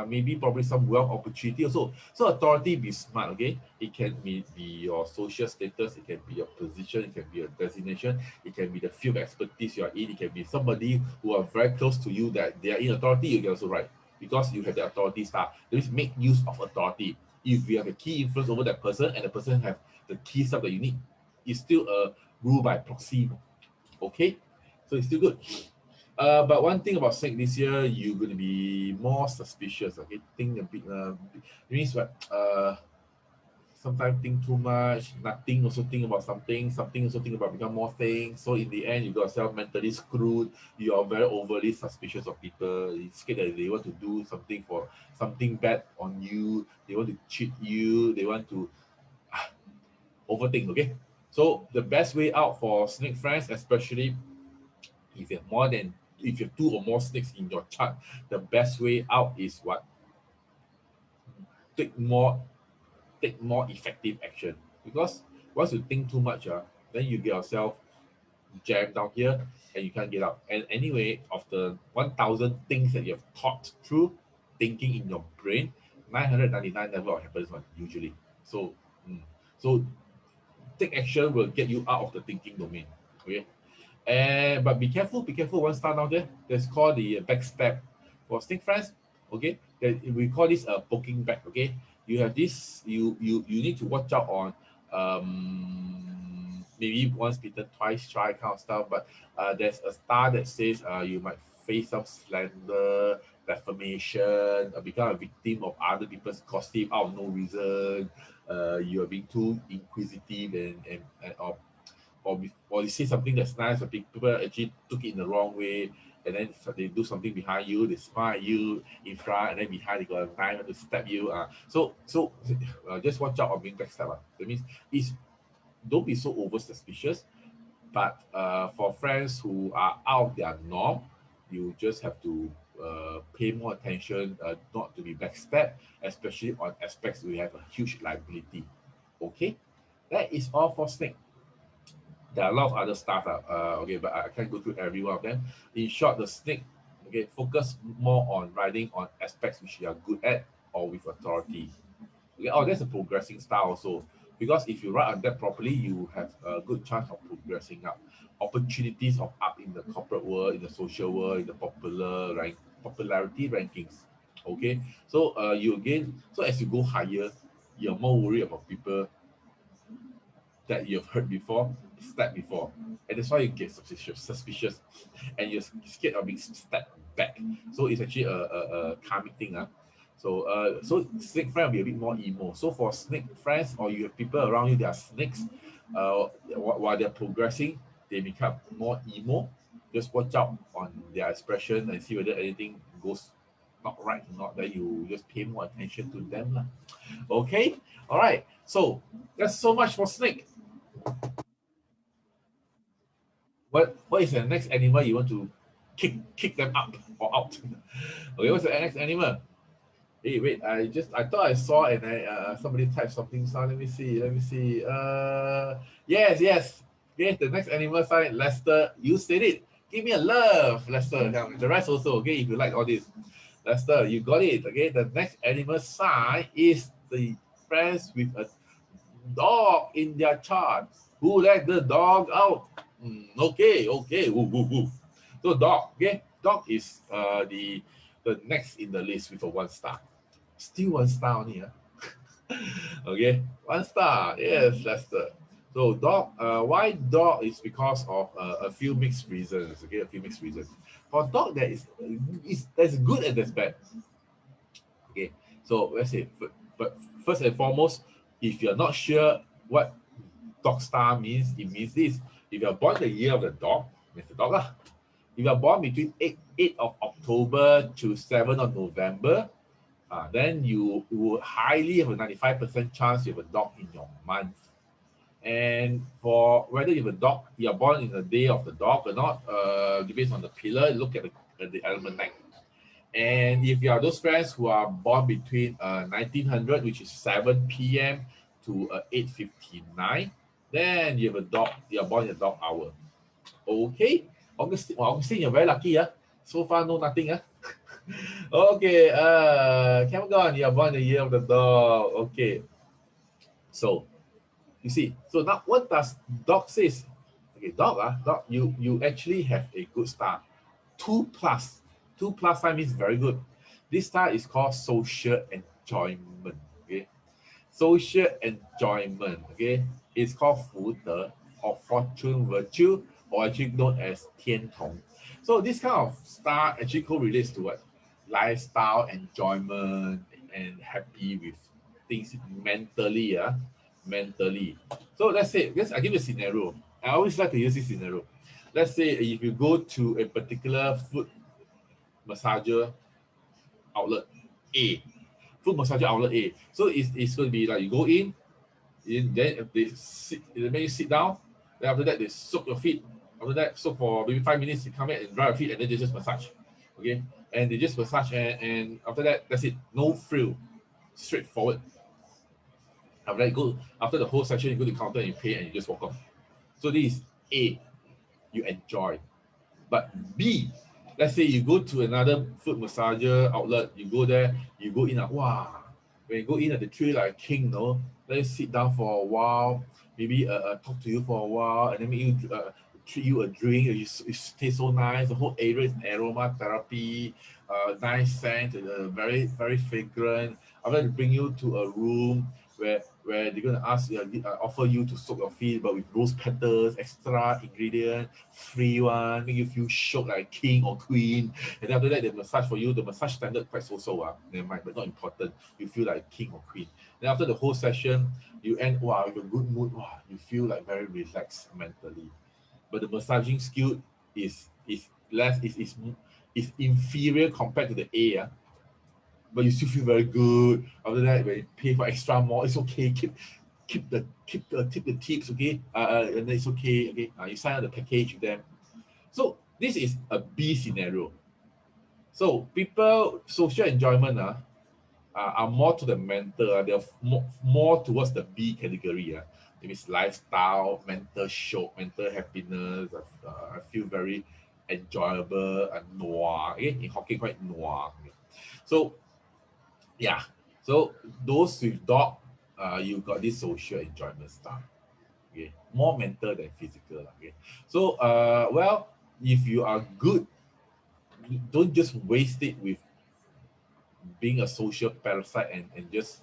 maybe probably some wealth opportunity also. So authority, be smart, okay? It can be your social status, it can be your position, it can be your designation, it can be the field of expertise you are in, it can be somebody who are very close to you that they are in authority, you can also write because you have the authority star. That means make use of authority. If you have a key influence over that person and the person have the key stuff that you need, it's still a rule by proxy, okay? So it's still good. But one thing about snake this year, you're going to be more suspicious. Okay, think a bit. It means what? Sometimes think too much. Nothing also think about something. Something also think about become more things. So in the end, you got yourself mentally screwed. You are very overly suspicious of people. You're scared that they want to do something for something bad on you. They want to cheat you. They want to overthink. Okay. So the best way out for snake friends, especially if you have two or more snakes in your chart, the best way out is what? Take more effective action. Because once you think too much, then you get yourself jammed down here and you can't get out. And anyway, of the 1,000 things that you have thought through, thinking in your brain, 999 never happens one usually. So, so take action will get you out of the thinking domain. Okay. And but be careful, one star down there. That's called the backstab for snake friends. Okay, that we call this a poking back. Okay, you have this. You need to watch out on maybe once bitten, twice shy kind of stuff. But there's a star that says you might face some slander, defamation, become a victim of other people's gossip out of no reason. You are being too inquisitive and or you say something that's nice, but people actually took it in the wrong way, and then they do something behind you, they smile at you in front, and then behind they got a knife to stab you. So just watch out on being backstabber. That means don't be so over suspicious, but for friends who are out of their norm, you just have to pay more attention, not to be backstabbed, especially on aspects where you have a huge liability. Okay, that is all for snake. There are a lot of other stuff, okay, but I can't go through every one of them. In short, the snake, okay, focus more on riding on aspects which you are good at or with authority. Okay, oh, that's a progressing style also. Because if you ride on that properly, you have a good chance of progressing up. Opportunities of up in the corporate world, in the social world, in the popularity rankings. Okay, so so as you go higher, you're more worried about people that you've heard before, stabbed before. And that's why you get suspicious and you're scared of being stabbed back. So it's actually a karmic thing. So snake friend will be a bit more emo. So for snake friends, or you have people around you that are snakes, while they're progressing, they become more emo. Just watch out on their expression and see whether anything goes not right or not. Then you just pay more attention to them. Okay? All right. So that's so much for snake. What is the next animal you want to kick them up or out? Okay, what's the next animal? Hey, wait, I thought I saw and somebody typed something. So let me see. Yes. Okay, the next animal sign, Lester. You said it. Give me a love, Lester. Now, the rest also, okay, if you like all this. Lester, you got it. Okay, the next animal sign is the friends with a dog in their chart. Who let the dog out? Okay. Woo, woo, woo. So dog, okay, dog is the next in the list with a 1 star. Still 1 star only, okay, 1 star. Yes, Lester. So dog. Why dog is because of a few mixed reasons. Okay, a few mixed reasons. For dog, there's good and there's bad. Okay, So let's say, but first and foremost, if you're not sure what dog star means, it means this. If you're born the year of the dog, it's the dog lah. If you're born between 8 of October to 7 of November, then you will highly have a 95% chance you have a dog in your month. And for whether you have a dog, you're born in the day of the dog or not, depends on the pillar. Look at the element night. And if you are those friends who are born between 1900, which is 7 p.m. to 8:59, then you have a dog. You are born in a dog hour. Okay, Augustine, you're very lucky. So far, no nothing. Okay, Cameron, you're born the year of the dog. Okay, so you see, so now what does dog says? Okay, dog, you actually have a good star. 2 plus. 2 plus sign means very good. This star is called social enjoyment. Okay, social enjoyment. Okay, it's called 福德 or fortune virtue, or actually known as 天同. So this kind of star actually correlates to what? Lifestyle, enjoyment, and happy with things mentally. Mentally. So let's say, I give you a scenario. I always like to use this scenario. Let's say if you go to a particular foot massager outlet A, foot massager outlet A. So it's going to be like you go in then they make you sit down. Then after that, they soak your feet. After that, soak for maybe 5 minutes. You come back and dry your feet, and then they just massage. Okay, and they just massage, and after that, that's it. No frill, straightforward. After that, after the whole session, you go to the counter and you pay, and you just walk off. So this is A, you enjoy. But B, let's say you go to another foot massager outlet, you go there, you go in, wow, when you go in at the tree like a king, no, let you sit down for a while, maybe talk to you for a while, and then make you treat you a drink. It tastes so nice. The whole area is aromatherapy, nice scent, very very fragrant. After they bring you to a room where they're gonna offer you to soak your feet, but with rose petals, extra ingredient, free one, make you feel shocked like king or queen. And then after that, they massage for you. The massage standard quite so never mind, but not important. You feel like king or queen. Then after the whole session, you end with a good mood. You feel like very relaxed mentally. But the massaging skill is inferior compared to the A. But you still feel very good. After that, when you pay for extra more, it's okay. Keep the tips, okay? And then it's okay. Okay, you sign up the package with them. So this is a B scenario. So people social enjoyment are more to the mental. They're more towards the B category. It means lifestyle, mental shock, mental happiness. I feel very enjoyable and noir. Okay? In Hokkien, quite noir. So yeah, so those with dog, you got this social enjoyment stuff. Okay, more mental than physical. Okay, so well, if you are good, don't just waste it with being a social parasite and just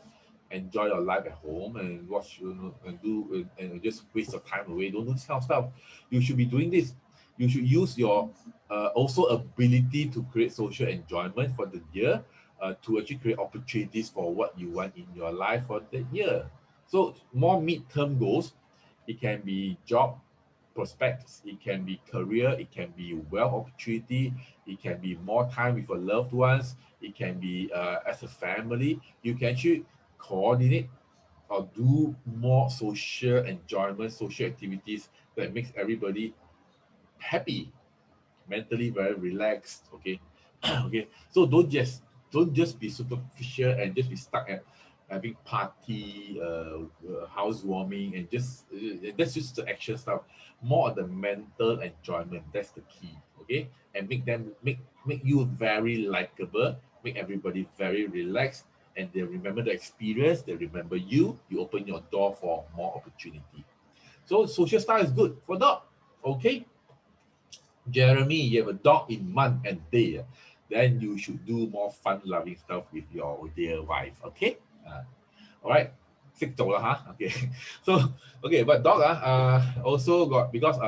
enjoy your life at home and watch and do and just waste your time away. Don't do this kind of stuff. You should be doing this. You should use your also ability to create social enjoyment for the year, to actually create opportunities for what you want in your life for the year. So more mid-term goals, it can be job prospects, it can be career, it can be wealth opportunity, it can be more time with your loved ones, it can be as a family. You can actually coordinate or do more social enjoyment, social activities that makes everybody happy, mentally very relaxed. Okay, okay. So don't just be superficial and just be stuck at having party, housewarming, and just that's just the action stuff. More on the mental enjoyment. That's the key. Okay, and make you very likable. Make everybody very relaxed, and they remember the experience. They remember you. You open your door for more opportunity. So social style is good for dog. Okay. Jeremy, you have a dog in month and day, then you should do more fun-loving stuff with your dear wife. Okay, all right. 識做啦 Okay. So okay, but dog also got because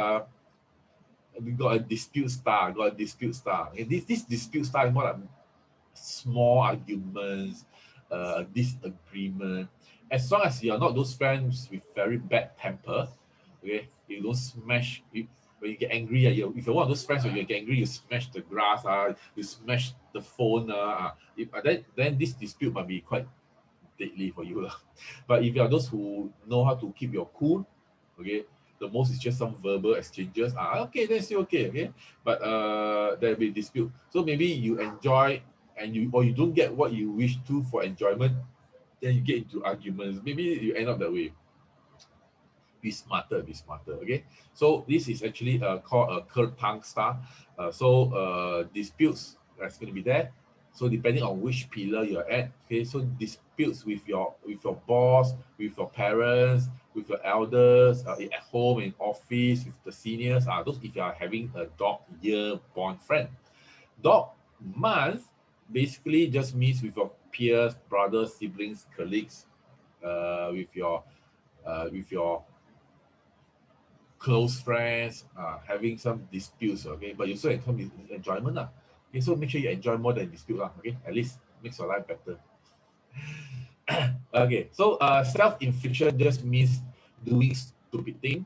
we got a dispute star. Okay, this dispute star is more like small arguments, disagreement. As long as you're not those friends with very bad temper, okay, you don't smash. When you get angry, if you're one of those friends when you get angry, you smash the grass, you smash the phone, then this dispute might be quite deadly for you. But if you are those who know how to keep your cool, okay, the most is just some verbal exchanges. Okay, then still okay, okay. But there'll be dispute. So maybe you enjoy and you don't get what you wish to for enjoyment, then you get into arguments. Maybe you end up that way. Be smarter, be smarter. Okay, so this is actually called a curved tongue star. Disputes that's going to be there. So depending on which pillar you're at, okay, so disputes with your boss, with your parents, with your elders, at home, in office, with the seniors, are those if you are having a dog year born friend. Dog month basically just means with your peers, brothers, siblings, colleagues, with your close friends, having some disputes, okay, but you still have some enjoyment, okay, so make sure you enjoy more than dispute, okay, at least makes your life better. Okay, so self-infliction just means doing stupid thing,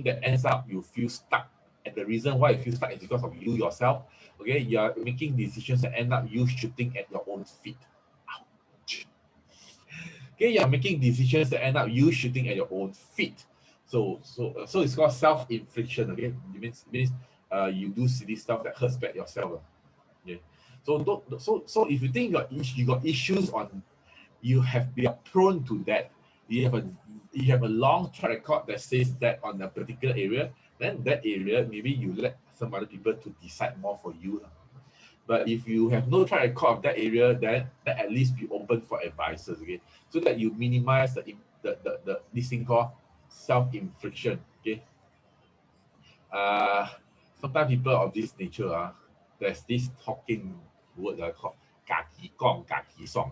that ends up you feel stuck. And the reason why you feel stuck is because of you yourself. Okay, you are making decisions that end up you shooting at your own feet. Ouch. Okay, you are making decisions that end up you shooting at your own feet. So it's called self-infliction. Okay, it means you do silly stuff that hurts back yourself. Okay, so if you think you got issues on, you are prone to that. You have a long track record that says that on a particular area. Then that area maybe you let some other people to decide more for you. But if you have no track record of that area, then at least be open for advices, okay? So that you minimize the this thing called self-infliction, okay? Uh, Sometimes people of this nature, there's this talking word called kaki gong, kaki song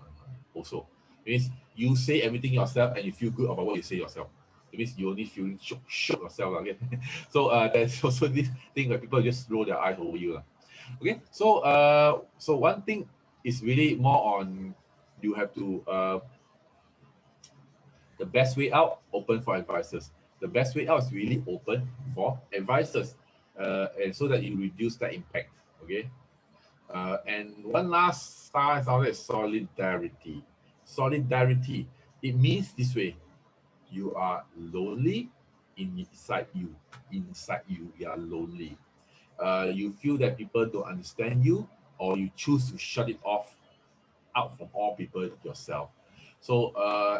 also. It means you say everything yourself and you feel good about what you say yourself. It means you only feeling shook yourself, okay? So there's also this thing where people just roll their eyes over you. Okay, so one thing is really more on you have to the best way out, open for advisors. The best way out is really open for advisors, and so that you reduce that impact. Okay, and one last star is always solidarity. Solidarity. It means this way: you are lonely inside you. Inside you, you are lonely. You feel that people don't understand you, or you choose to shut it off out from all people yourself. So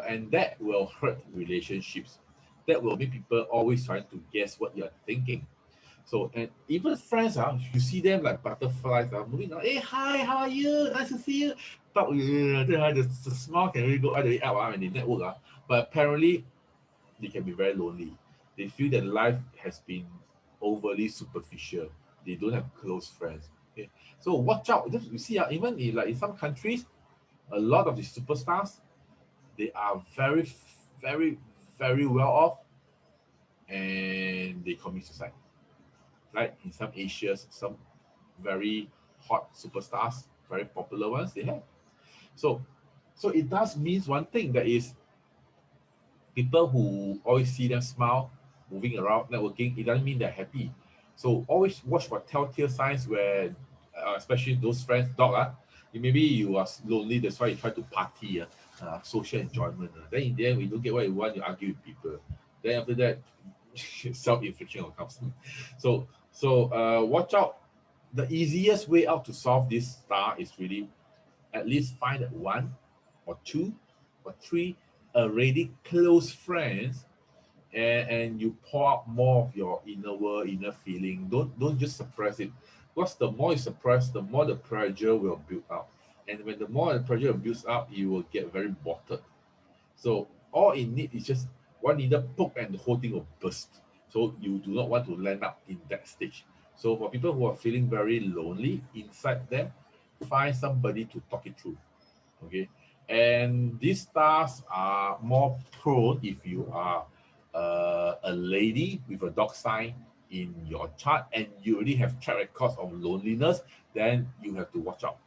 and that will hurt relationships. That will make people always trying to guess what you're thinking. So and even friends, you see them like butterflies, moving on. Hey, hi, how are you? Nice to see you. Talk, the smile can really go all the way out when they network. But apparently they can be very lonely. They feel that life has been overly superficial. They don't have close friends. Okay, so watch out. Just you see, even in some countries, a lot of the superstars, they are very, very, very well off, and they commit suicide. Right in some Asias, some very hot superstars, very popular ones, they have. So, so it does means one thing, that is people who always see them smile, moving around, networking, it doesn't mean they're happy. So always watch for telltale signs where, especially those friends, maybe you are lonely, that's why you try to party, social enjoyment. Then in the end, when you don't get what you want, you argue with people. Then after that, self-infliction will come. So watch out. The easiest way out to solve this star is really at least find one or two or three already close friends, and you pour out more of your inner world, inner feeling. Don't just suppress it. Because the more you suppress, the more the pressure will build up. And when the more the pressure builds up, you will get very bottled. So all it needs is just one needle poke and the whole thing will burst. So you do not want to land up in that stage. So for people who are feeling very lonely inside them, find somebody to talk it through. Okay, and these stars are more prone if you are a lady with a dog sign in your chart and you already have track records of loneliness. Then you have to watch out.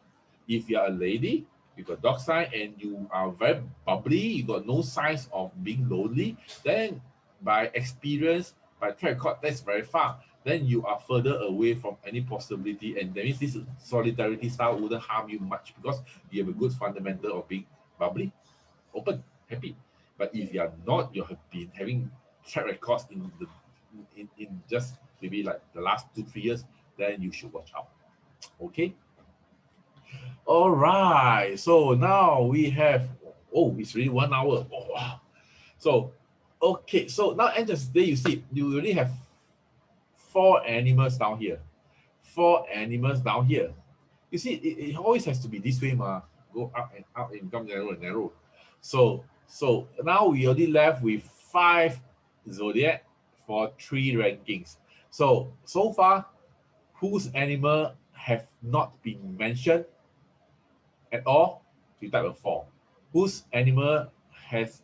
If you are a lady with a dog sign and you are very bubbly, you got no signs of being lonely, then by experience, by track record, that's very far. Then you are further away from any possibility, and that means this solidarity style wouldn't harm you much because you have a good fundamental of being bubbly, open, happy. But if you are not, you have been having track records in just maybe like the last 2-3 years, then you should watch out. Okay. All right. So now we have, oh, it's really 1 hour. Oh, wow. So, okay. So now end of the day, you see, you already have 4 animals down here. 4 animals down here. You see, it always has to be this way, ma. Go up and come narrow and narrow. So now we already left with 5 zodiac for 3 rankings. So far, whose animal have not been mentioned at all? You type a 4. Whose animal has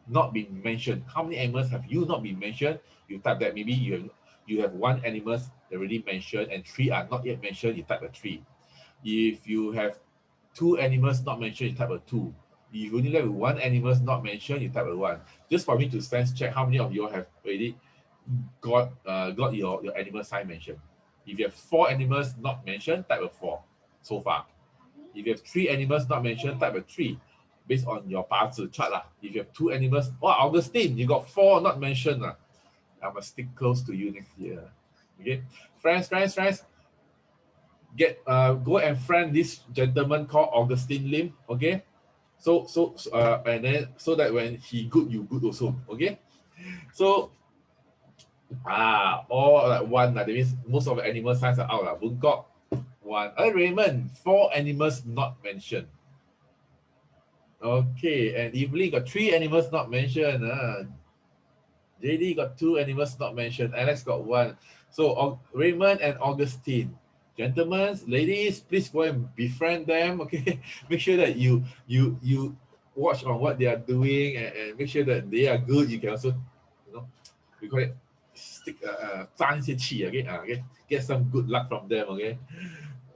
not been mentioned? How many animals have you not been mentioned? You type that. Maybe you have 1 animal already mentioned and 3 are not yet mentioned. You type a 3. If you have 2 animals not mentioned, you type a 2. If you only left with 1 animal not mentioned, you type a 1. Just for me to sense check how many of you have already got your animal sign mentioned. If you have 4 animals not mentioned, type a 4 so far. If you have 3 animals not mentioned, type a 3 based on your Bazi chart lah. If you have 2 animals, oh, Augustine, you got 4 not mentioned lah. I must stick close to you next year. Okay, friends, get go and friend this gentleman called Augustine Lim. Okay, so and then so that when he good, you good also. Okay, so all like 1 that means most of the animal signs are out lah. Bungkok 1. Raymond, 4 animals not mentioned. Okay, and Evelyn got 3 animals not mentioned. JD got 2 animals not mentioned. Alex got 1. So Raymond and Augustine, gentlemen, ladies, please go and befriend them. Okay, make sure that you watch on what they are doing and make sure that they are good. You can also, we call it stick 沾一些气 okay, get some good luck from them.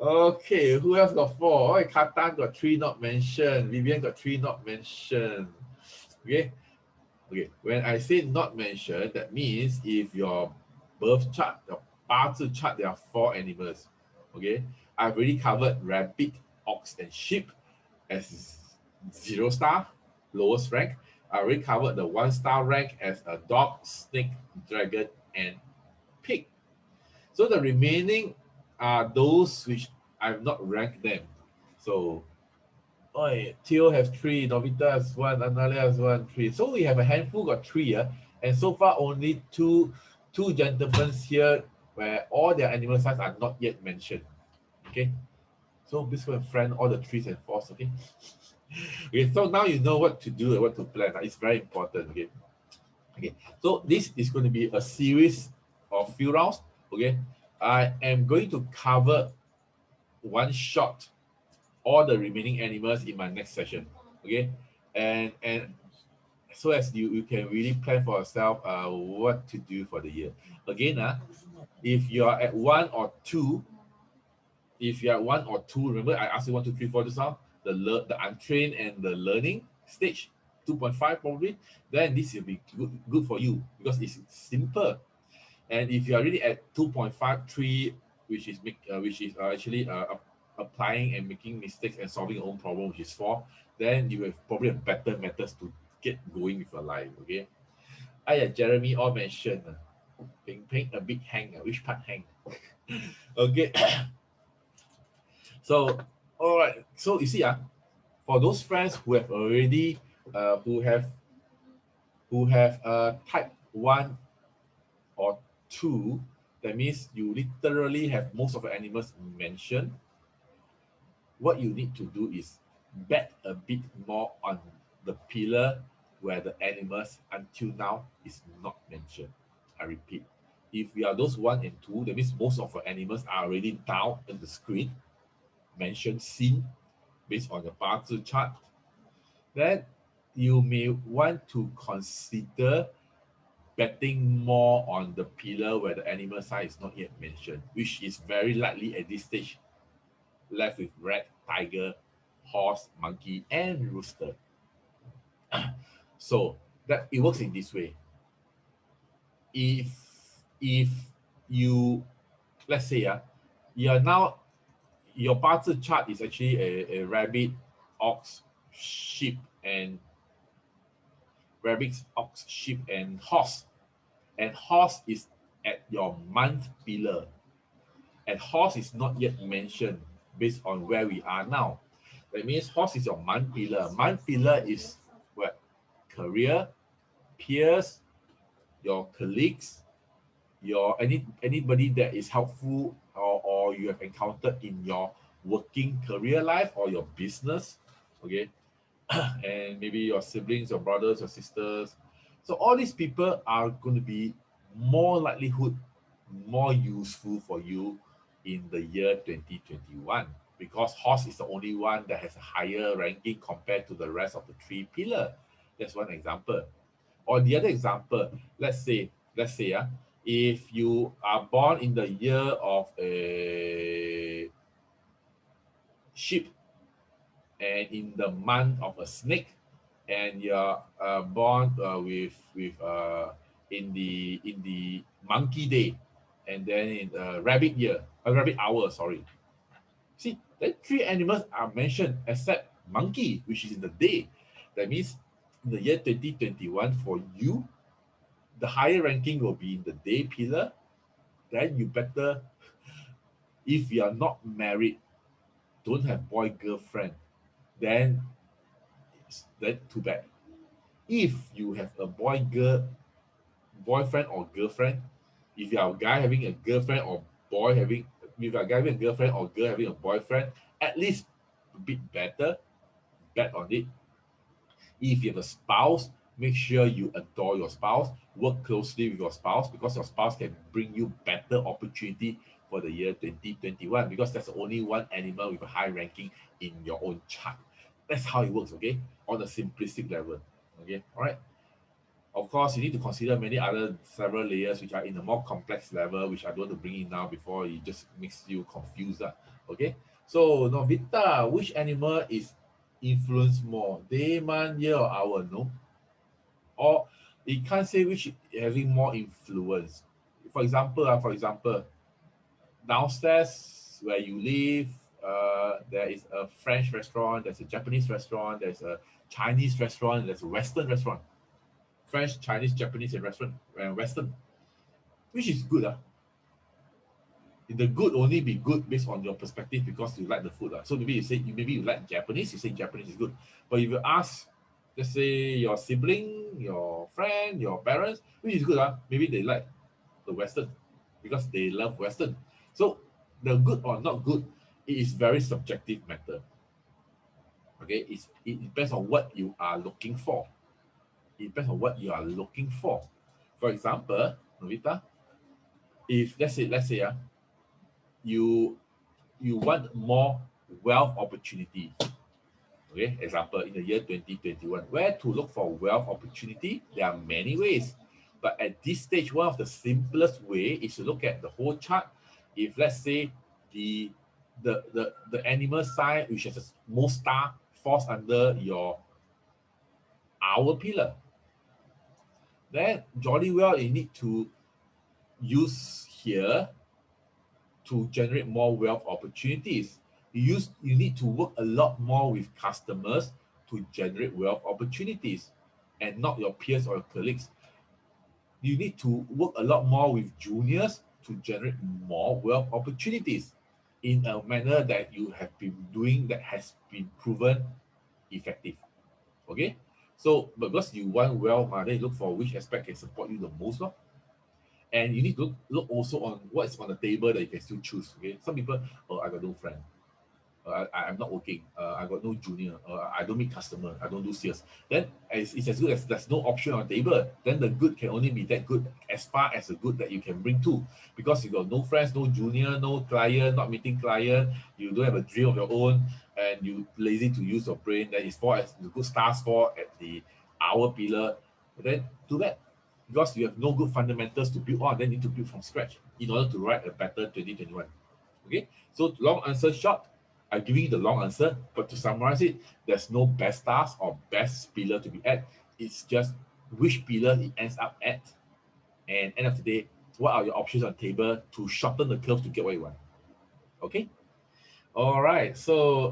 Okay, who else got 4? Oh, Katan got 3 not mentioned. Vivian got 3 not mentioned. Okay, when I say not mentioned, that means if your birth chart, your Bazi chart, there are 4 animals. Okay, I've already covered rabbit, ox, and sheep as 0 star, lowest rank. I already covered the 1 star rank as a dog, snake, dragon, and pig. So the remaining are those which I've not ranked them. So, Theo has 3, Novita has 1, Analia has 1, 3. So we have a handful got 3, and so far only two gentlemen here where all their animal signs are not yet mentioned. Okay, so please go and friend all the 3s and 4s. Okay. Okay, so now you know what to do and what to plan. It's very important. Okay, so this is going to be a series of few rounds. Okay, I am going to cover 1 shot all the remaining animals in my next session. Okay, and so as you can really plan for yourself what to do for the year. Again, if you are at 1 or 2, remember I asked you 1, 2, 3, 4 just now, the untrained and the learning stage, 2.5 probably, then this will be good for you because it's simple. And if you are really at 2.5, 3, which is actually applying and making mistakes and solving your own problem, which is 4, then you have probably have better methods to get going with your life. Okay. Jeremy all mentioned Ping a big hang. Which part hang? Okay. So all right. So you see, for those friends who have already who have type 1 or 2, that means you literally have most of the animals mentioned. What you need to do is bet a bit more on the pillar where the animals until now is not mentioned. I repeat, if we are those 1 and 2, that means most of the animals are already down in the screen, mentioned, seen, based on the Bazi chart. Then you may want to consider betting more on the pillar where the animal sign is not yet mentioned, which is very likely at this stage left with rat, tiger, horse, monkey, and rooster. So that it works in this way. If you, let's say, you are now, your Bazi chart is actually a rabbit, ox, sheep, and rabbits, ox, sheep, and horse. And horse is at your month pillar. And horse is not yet mentioned based on where we are now. That means horse is your month pillar. Month pillar is what? Career, peers, your colleagues, your anybody that is helpful, or you have encountered in your working career life or your business. Okay. And maybe your siblings, your brothers, your sisters. So all these people are going to be more likelihood, more useful for you in the year 2021, because horse is the only one that has a higher ranking compared to the rest of the three pillar. That's one example. Or the other example, let's say, if you are born in the year of a sheep and in the month of a snake, and you're born with in the monkey day, and then in rabbit year, a rabbit hour, sorry. See, then three animals are mentioned except monkey, which is in the day. That means in the year 2021 for you, the higher ranking will be in the day pillar. Then you better, if you are not married, don't have boy girlfriend, then then too bad. If you have a boyfriend or girlfriend, if you are a guy having a girlfriend or boy having, if you are a guy having a girlfriend or girl having a boyfriend, at least a bit better, bet on it. If you have a spouse, make sure you adore your spouse, work closely with your spouse, because your spouse can bring you better opportunity for the year 2021, because that's the only one animal with a high ranking in your own chart. That's how it works, okay? On a simplistic level. Okay, all right. Of course, you need to consider many other several layers which are in a more complex level, which I don't want to bring in now before it just makes you confused. Okay. So Novita, which animal is influenced more? Day, month, year, or hour? No. Or it can't say which having more influence. For example, downstairs where you live, there is a French restaurant, there's a Japanese restaurant, there's a Chinese restaurant, there's a Western restaurant. French, Chinese, Japanese, and restaurant and Western, which is good. The good only be good based on your perspective because you like the food. So maybe you like Japanese, you say Japanese is good. But if you ask, let's say your sibling, your friend, your parents, which is good, maybe they like the Western because they love Western. So the good or not good, it is very subjective matter. Okay, it depends on what you are looking for. It depends on what you are looking for. For example, Novita, if let's say you want more wealth opportunity. Okay, example, in the year 2021, where to look for wealth opportunity? There are many ways, but at this stage, one of the simplest way is to look at the whole chart. If let's say the animal sign which has the most star falls under your hour pillar, then jolly well you need to use here to generate more wealth opportunities. You need to work a lot more with customers to generate wealth opportunities, and not your peers or your colleagues. You need to work a lot more with juniors to generate more wealth opportunities in a manner that you have been doing that has been proven effective. Okay, so but because you want wealth, then you look for which aspect can support you the most. And you need to look also on what's on the table that you can still choose. Okay, some people, oh, I got no friend, I'm not working, I got no junior, I don't meet customer, I don't do sales. Then it's as good as there's no option on the table. Then the good can only be that good as far as the good that you can bring to, because you got no friends, no junior, no client, not meeting client, you don't have a dream of your own, and you lazy to use your brain. Then it's for as the good stars for at the hour pillar. But then too bad, because you have no good fundamentals to build on. Then you need to build from scratch in order to write a better 2021. Okay, so long answer short, I'm giving you the long answer, but to summarize it, there's no best stars or best pillar to be at. It's just which pillar it ends up at. And end of the day, what are your options on the table to shorten the curve to get what you want? Okay. All right. So,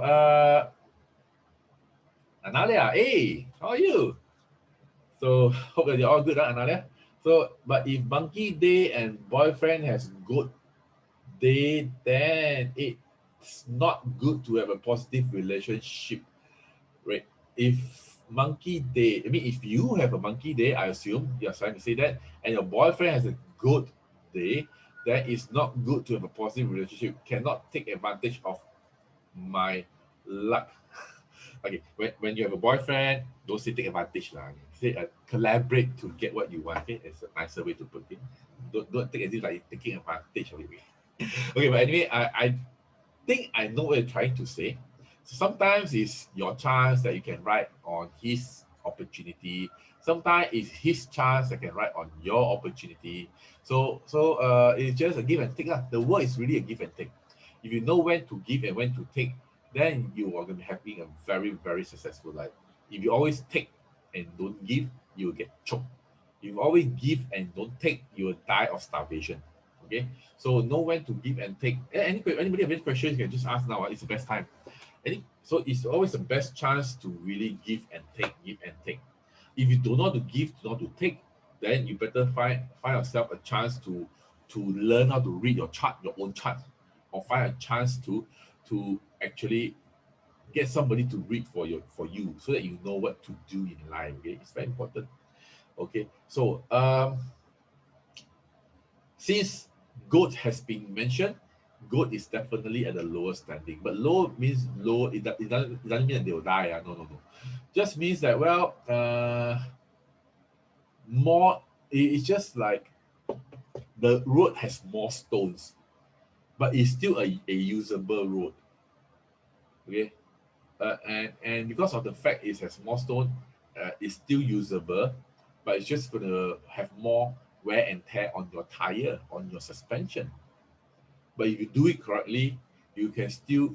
Analia, hey, how are you? So, hope that you're all good, Analia. So, but if monkey day and boyfriend has good day, then it's not good to have a positive relationship, right? If monkey day, I mean, if you have a monkey day, I assume you're trying to say that, and your boyfriend has a good day, then it's not good to have a positive relationship. Cannot take advantage of my luck. Okay, when you have a boyfriend, don't say take advantage lah. Say collaborate to get what you want. Okay, it's a nicer way to put it. Don't take it like taking advantage of it. Okay, but anyway, I think I know what you're trying to say. So sometimes it's your chance that you can ride on his opportunity. Sometimes it's his chance that can ride on your opportunity. So it's just a give and take. The world is really a give and take. If you know when to give and when to take, then you are going to be having a very, very successful life. If you always take and don't give, you will get choked. If you always give and don't take, you will die of starvation. Okay, so know when to give and take. Anybody have any questions, you can just ask now. It's the best time. So it's always the best chance to really give and take, give and take. If you do not to give, do not to take, then you better find yourself a chance to learn how to read your chart, your own chart, or find a chance to actually get somebody to read for you so that you know what to do in life. Okay, it's very important. Okay, so since goat has been mentioned, goat is definitely at the lower standing. But low means low, it doesn't mean that they will die. No. Just means that, well, more, it's just like the road has more stones, but it's still a usable road. Okay. And because of the fact it has more stone, it's still usable, but it's just going to have more wear and tear on your tire, on your suspension. But if you do it correctly, you can still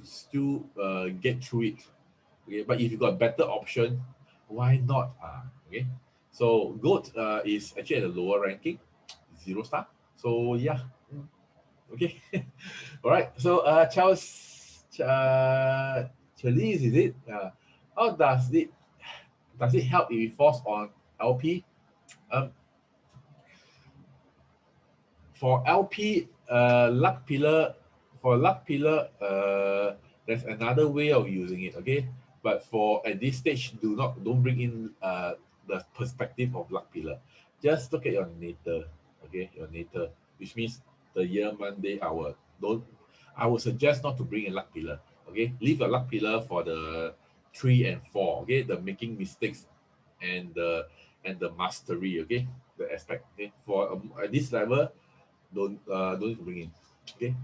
get through it. Okay, but if you got a better option, why not? Okay, so goat is actually at a lower ranking, 0 star. So yeah, okay, all right. So Charles, Charlize, is it? How does it help if we force on LP? Um, for LP, luck pillar, there's another way of using it. Okay, but for at this stage, don't bring in the perspective of luck pillar. Just look at your natal. Okay, your natal, which means the year, month, day, hour. Don't. I would suggest not to bring in luck pillar. Okay, leave your luck pillar for the 3 and 4. Okay, the making mistakes and the mastery. Okay, the aspect. Okay, for at this level, don't need to bring in. Okay.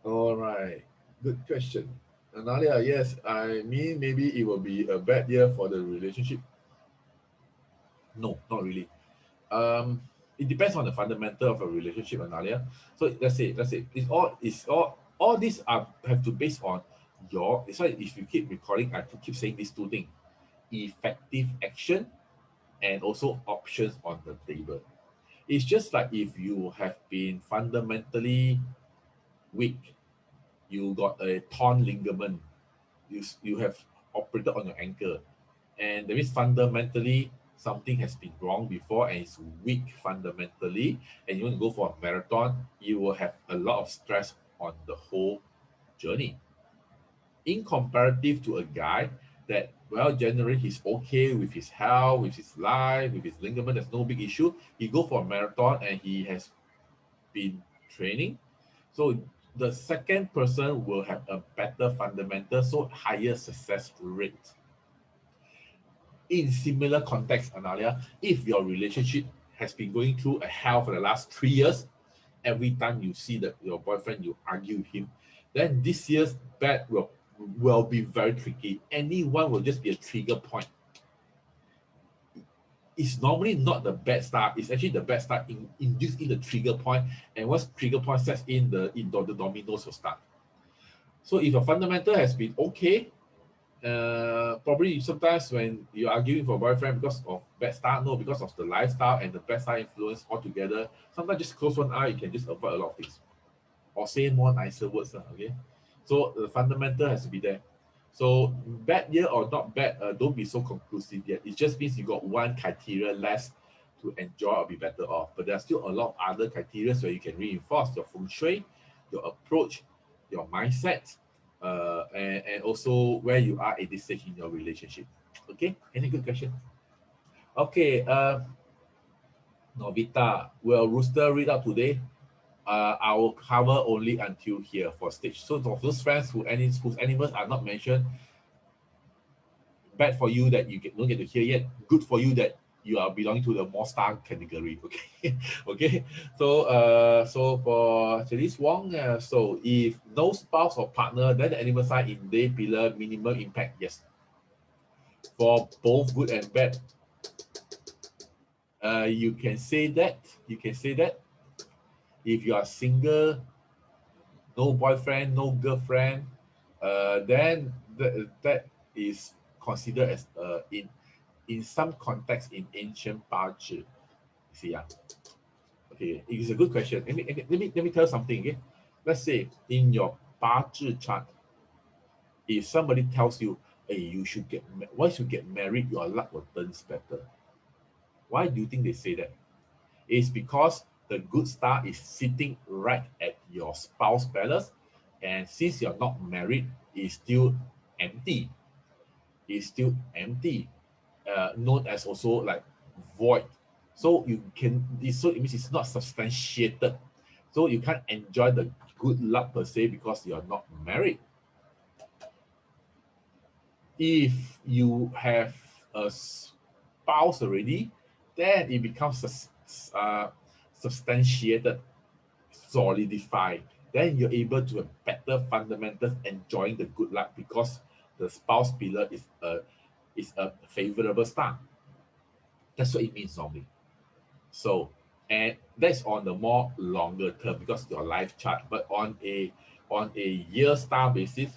All right. Good question. Analia, yes, I mean maybe it will be a bad year for the relationship. No, not really. Um, it depends on the fundamental of a relationship, Analia. So let's say all these are have to base on your. That's why if you keep recording, I keep saying these two things: effective action and also options on the table. It's just like if you have been fundamentally weak, you got a torn ligament, you have operated on your ankle, and that means fundamentally something has been wrong before and it's weak fundamentally, and you want to go for a marathon, you will have a lot of stress on the whole journey. In comparative to a guy that, well, generally he's okay with his health, with his life, with his ligament, there's no big issue. He go for a marathon and he has been training. So the second person will have a better fundamental, so higher success rate. In similar context, Analia, if your relationship has been going through a hell for the last 3 years, every time you see that your boyfriend, you argue with him, then this year's bad will be very tricky. Anyone will just be a trigger point. It's normally not the bad start. It's actually the bad start induced in the trigger point. And once trigger point sets in, the dominoes will start. So if your fundamental has been okay, probably sometimes when you're arguing for a boyfriend because of bad start, no, because of the lifestyle and the bad style influence altogether, sometimes just close one eye, you can just avoid a lot of things. Or say more nicer words, okay? So the fundamental has to be there. So bad year or not bad, don't be so conclusive yet. It just means you got one criteria less to enjoy or be better off. But there's still a lot of other criteria where you can reinforce your feng shui, your approach, your mindset, and also where you are at this stage in your relationship. Okay, any good question? Okay, Novita, will Rooster read out today? I will cover only until here for stage. So for those friends whose animals are not mentioned, bad for you that don't get to hear yet. Good for you that you are belonging to the more star category. Okay, okay. So for Chelise Wong, so if no spouse or partner, then the animal sign in day pillar minimum impact. Yes. For both good and bad, you can say that. You can say that if you are single, no boyfriend, no girlfriend, then that is considered as in some context in ancient Bazi. See, yeah. Okay, it is a good question. Let me tell you something. Okay, let's say in your Bazi chart, if somebody tells you, "Hey, once you get married, your luck will turn better." Why do you think they say that? It's because the good star is sitting right at your spouse palace, and since you're not married, it's still empty. It's still empty, known as also like void. So it means it's not substantiated. So you can't enjoy the good luck per se because you're not married. If you have a spouse already, then it becomes substantiated, solidified. Then you're able to have better fundamentals, enjoying the good luck because the spouse pillar is a favorable star. That's what it means normally. So, and that's on the more longer term because your life chart. But on a year star basis,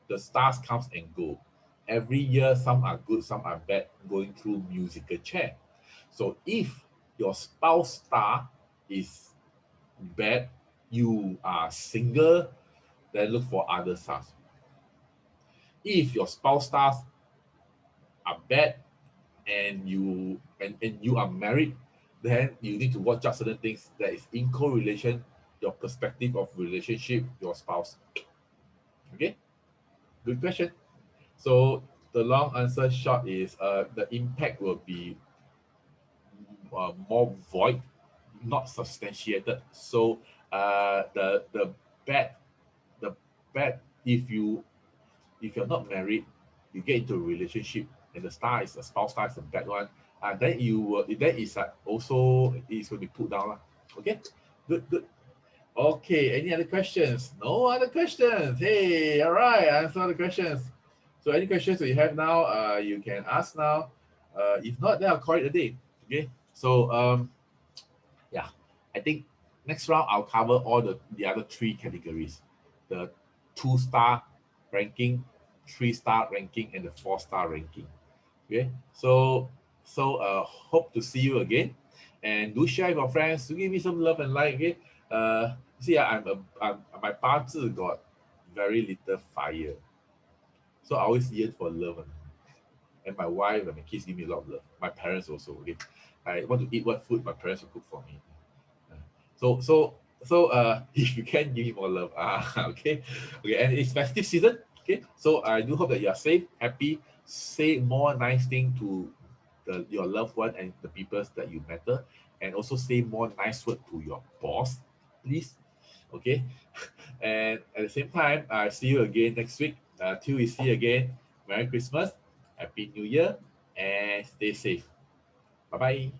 the stars comes and go. Every year, some are good, some are bad, going through musical chair. So if your spouse star is bad, you are single, then look for other stars. If your spouse stars are bad and you are married, then you need to watch out certain things that is in correlation your perspective of relationship, your spouse. Okay, good question. So the long answer short is the impact will be more void, not substantiated. So the bad the bad if you're not married, you get into a relationship and the star is a spouse star is a bad one, then you will that is also is going to be put down lah. Okay, good. Okay, any other questions? No other questions. Hey, all right, answer all the questions. So any questions that you have now, you can ask now. If not, then I'll call it a day. Okay, so yeah, I think next round I'll cover all the other three categories: the 2-star ranking, 3-star ranking, and the 4-star ranking. Okay, hope to see you again, and do share with your friends. Do give me some love and like. Okay, see, my Bazi got very little fire, so I always yearn for love, and my wife and my kids give me a lot of love. My parents also. Okay, I want to eat what food my parents will cook for me. So so if you can give me more love, okay, and it's festive season, okay. So I do hope that you are safe, happy, say more nice thing to your loved one and the people that you matter, and also say more nice word to your boss, please, okay. And at the same time, I see you again next week. Till we see again, Merry Christmas, Happy New Year, and stay safe. Bye bye.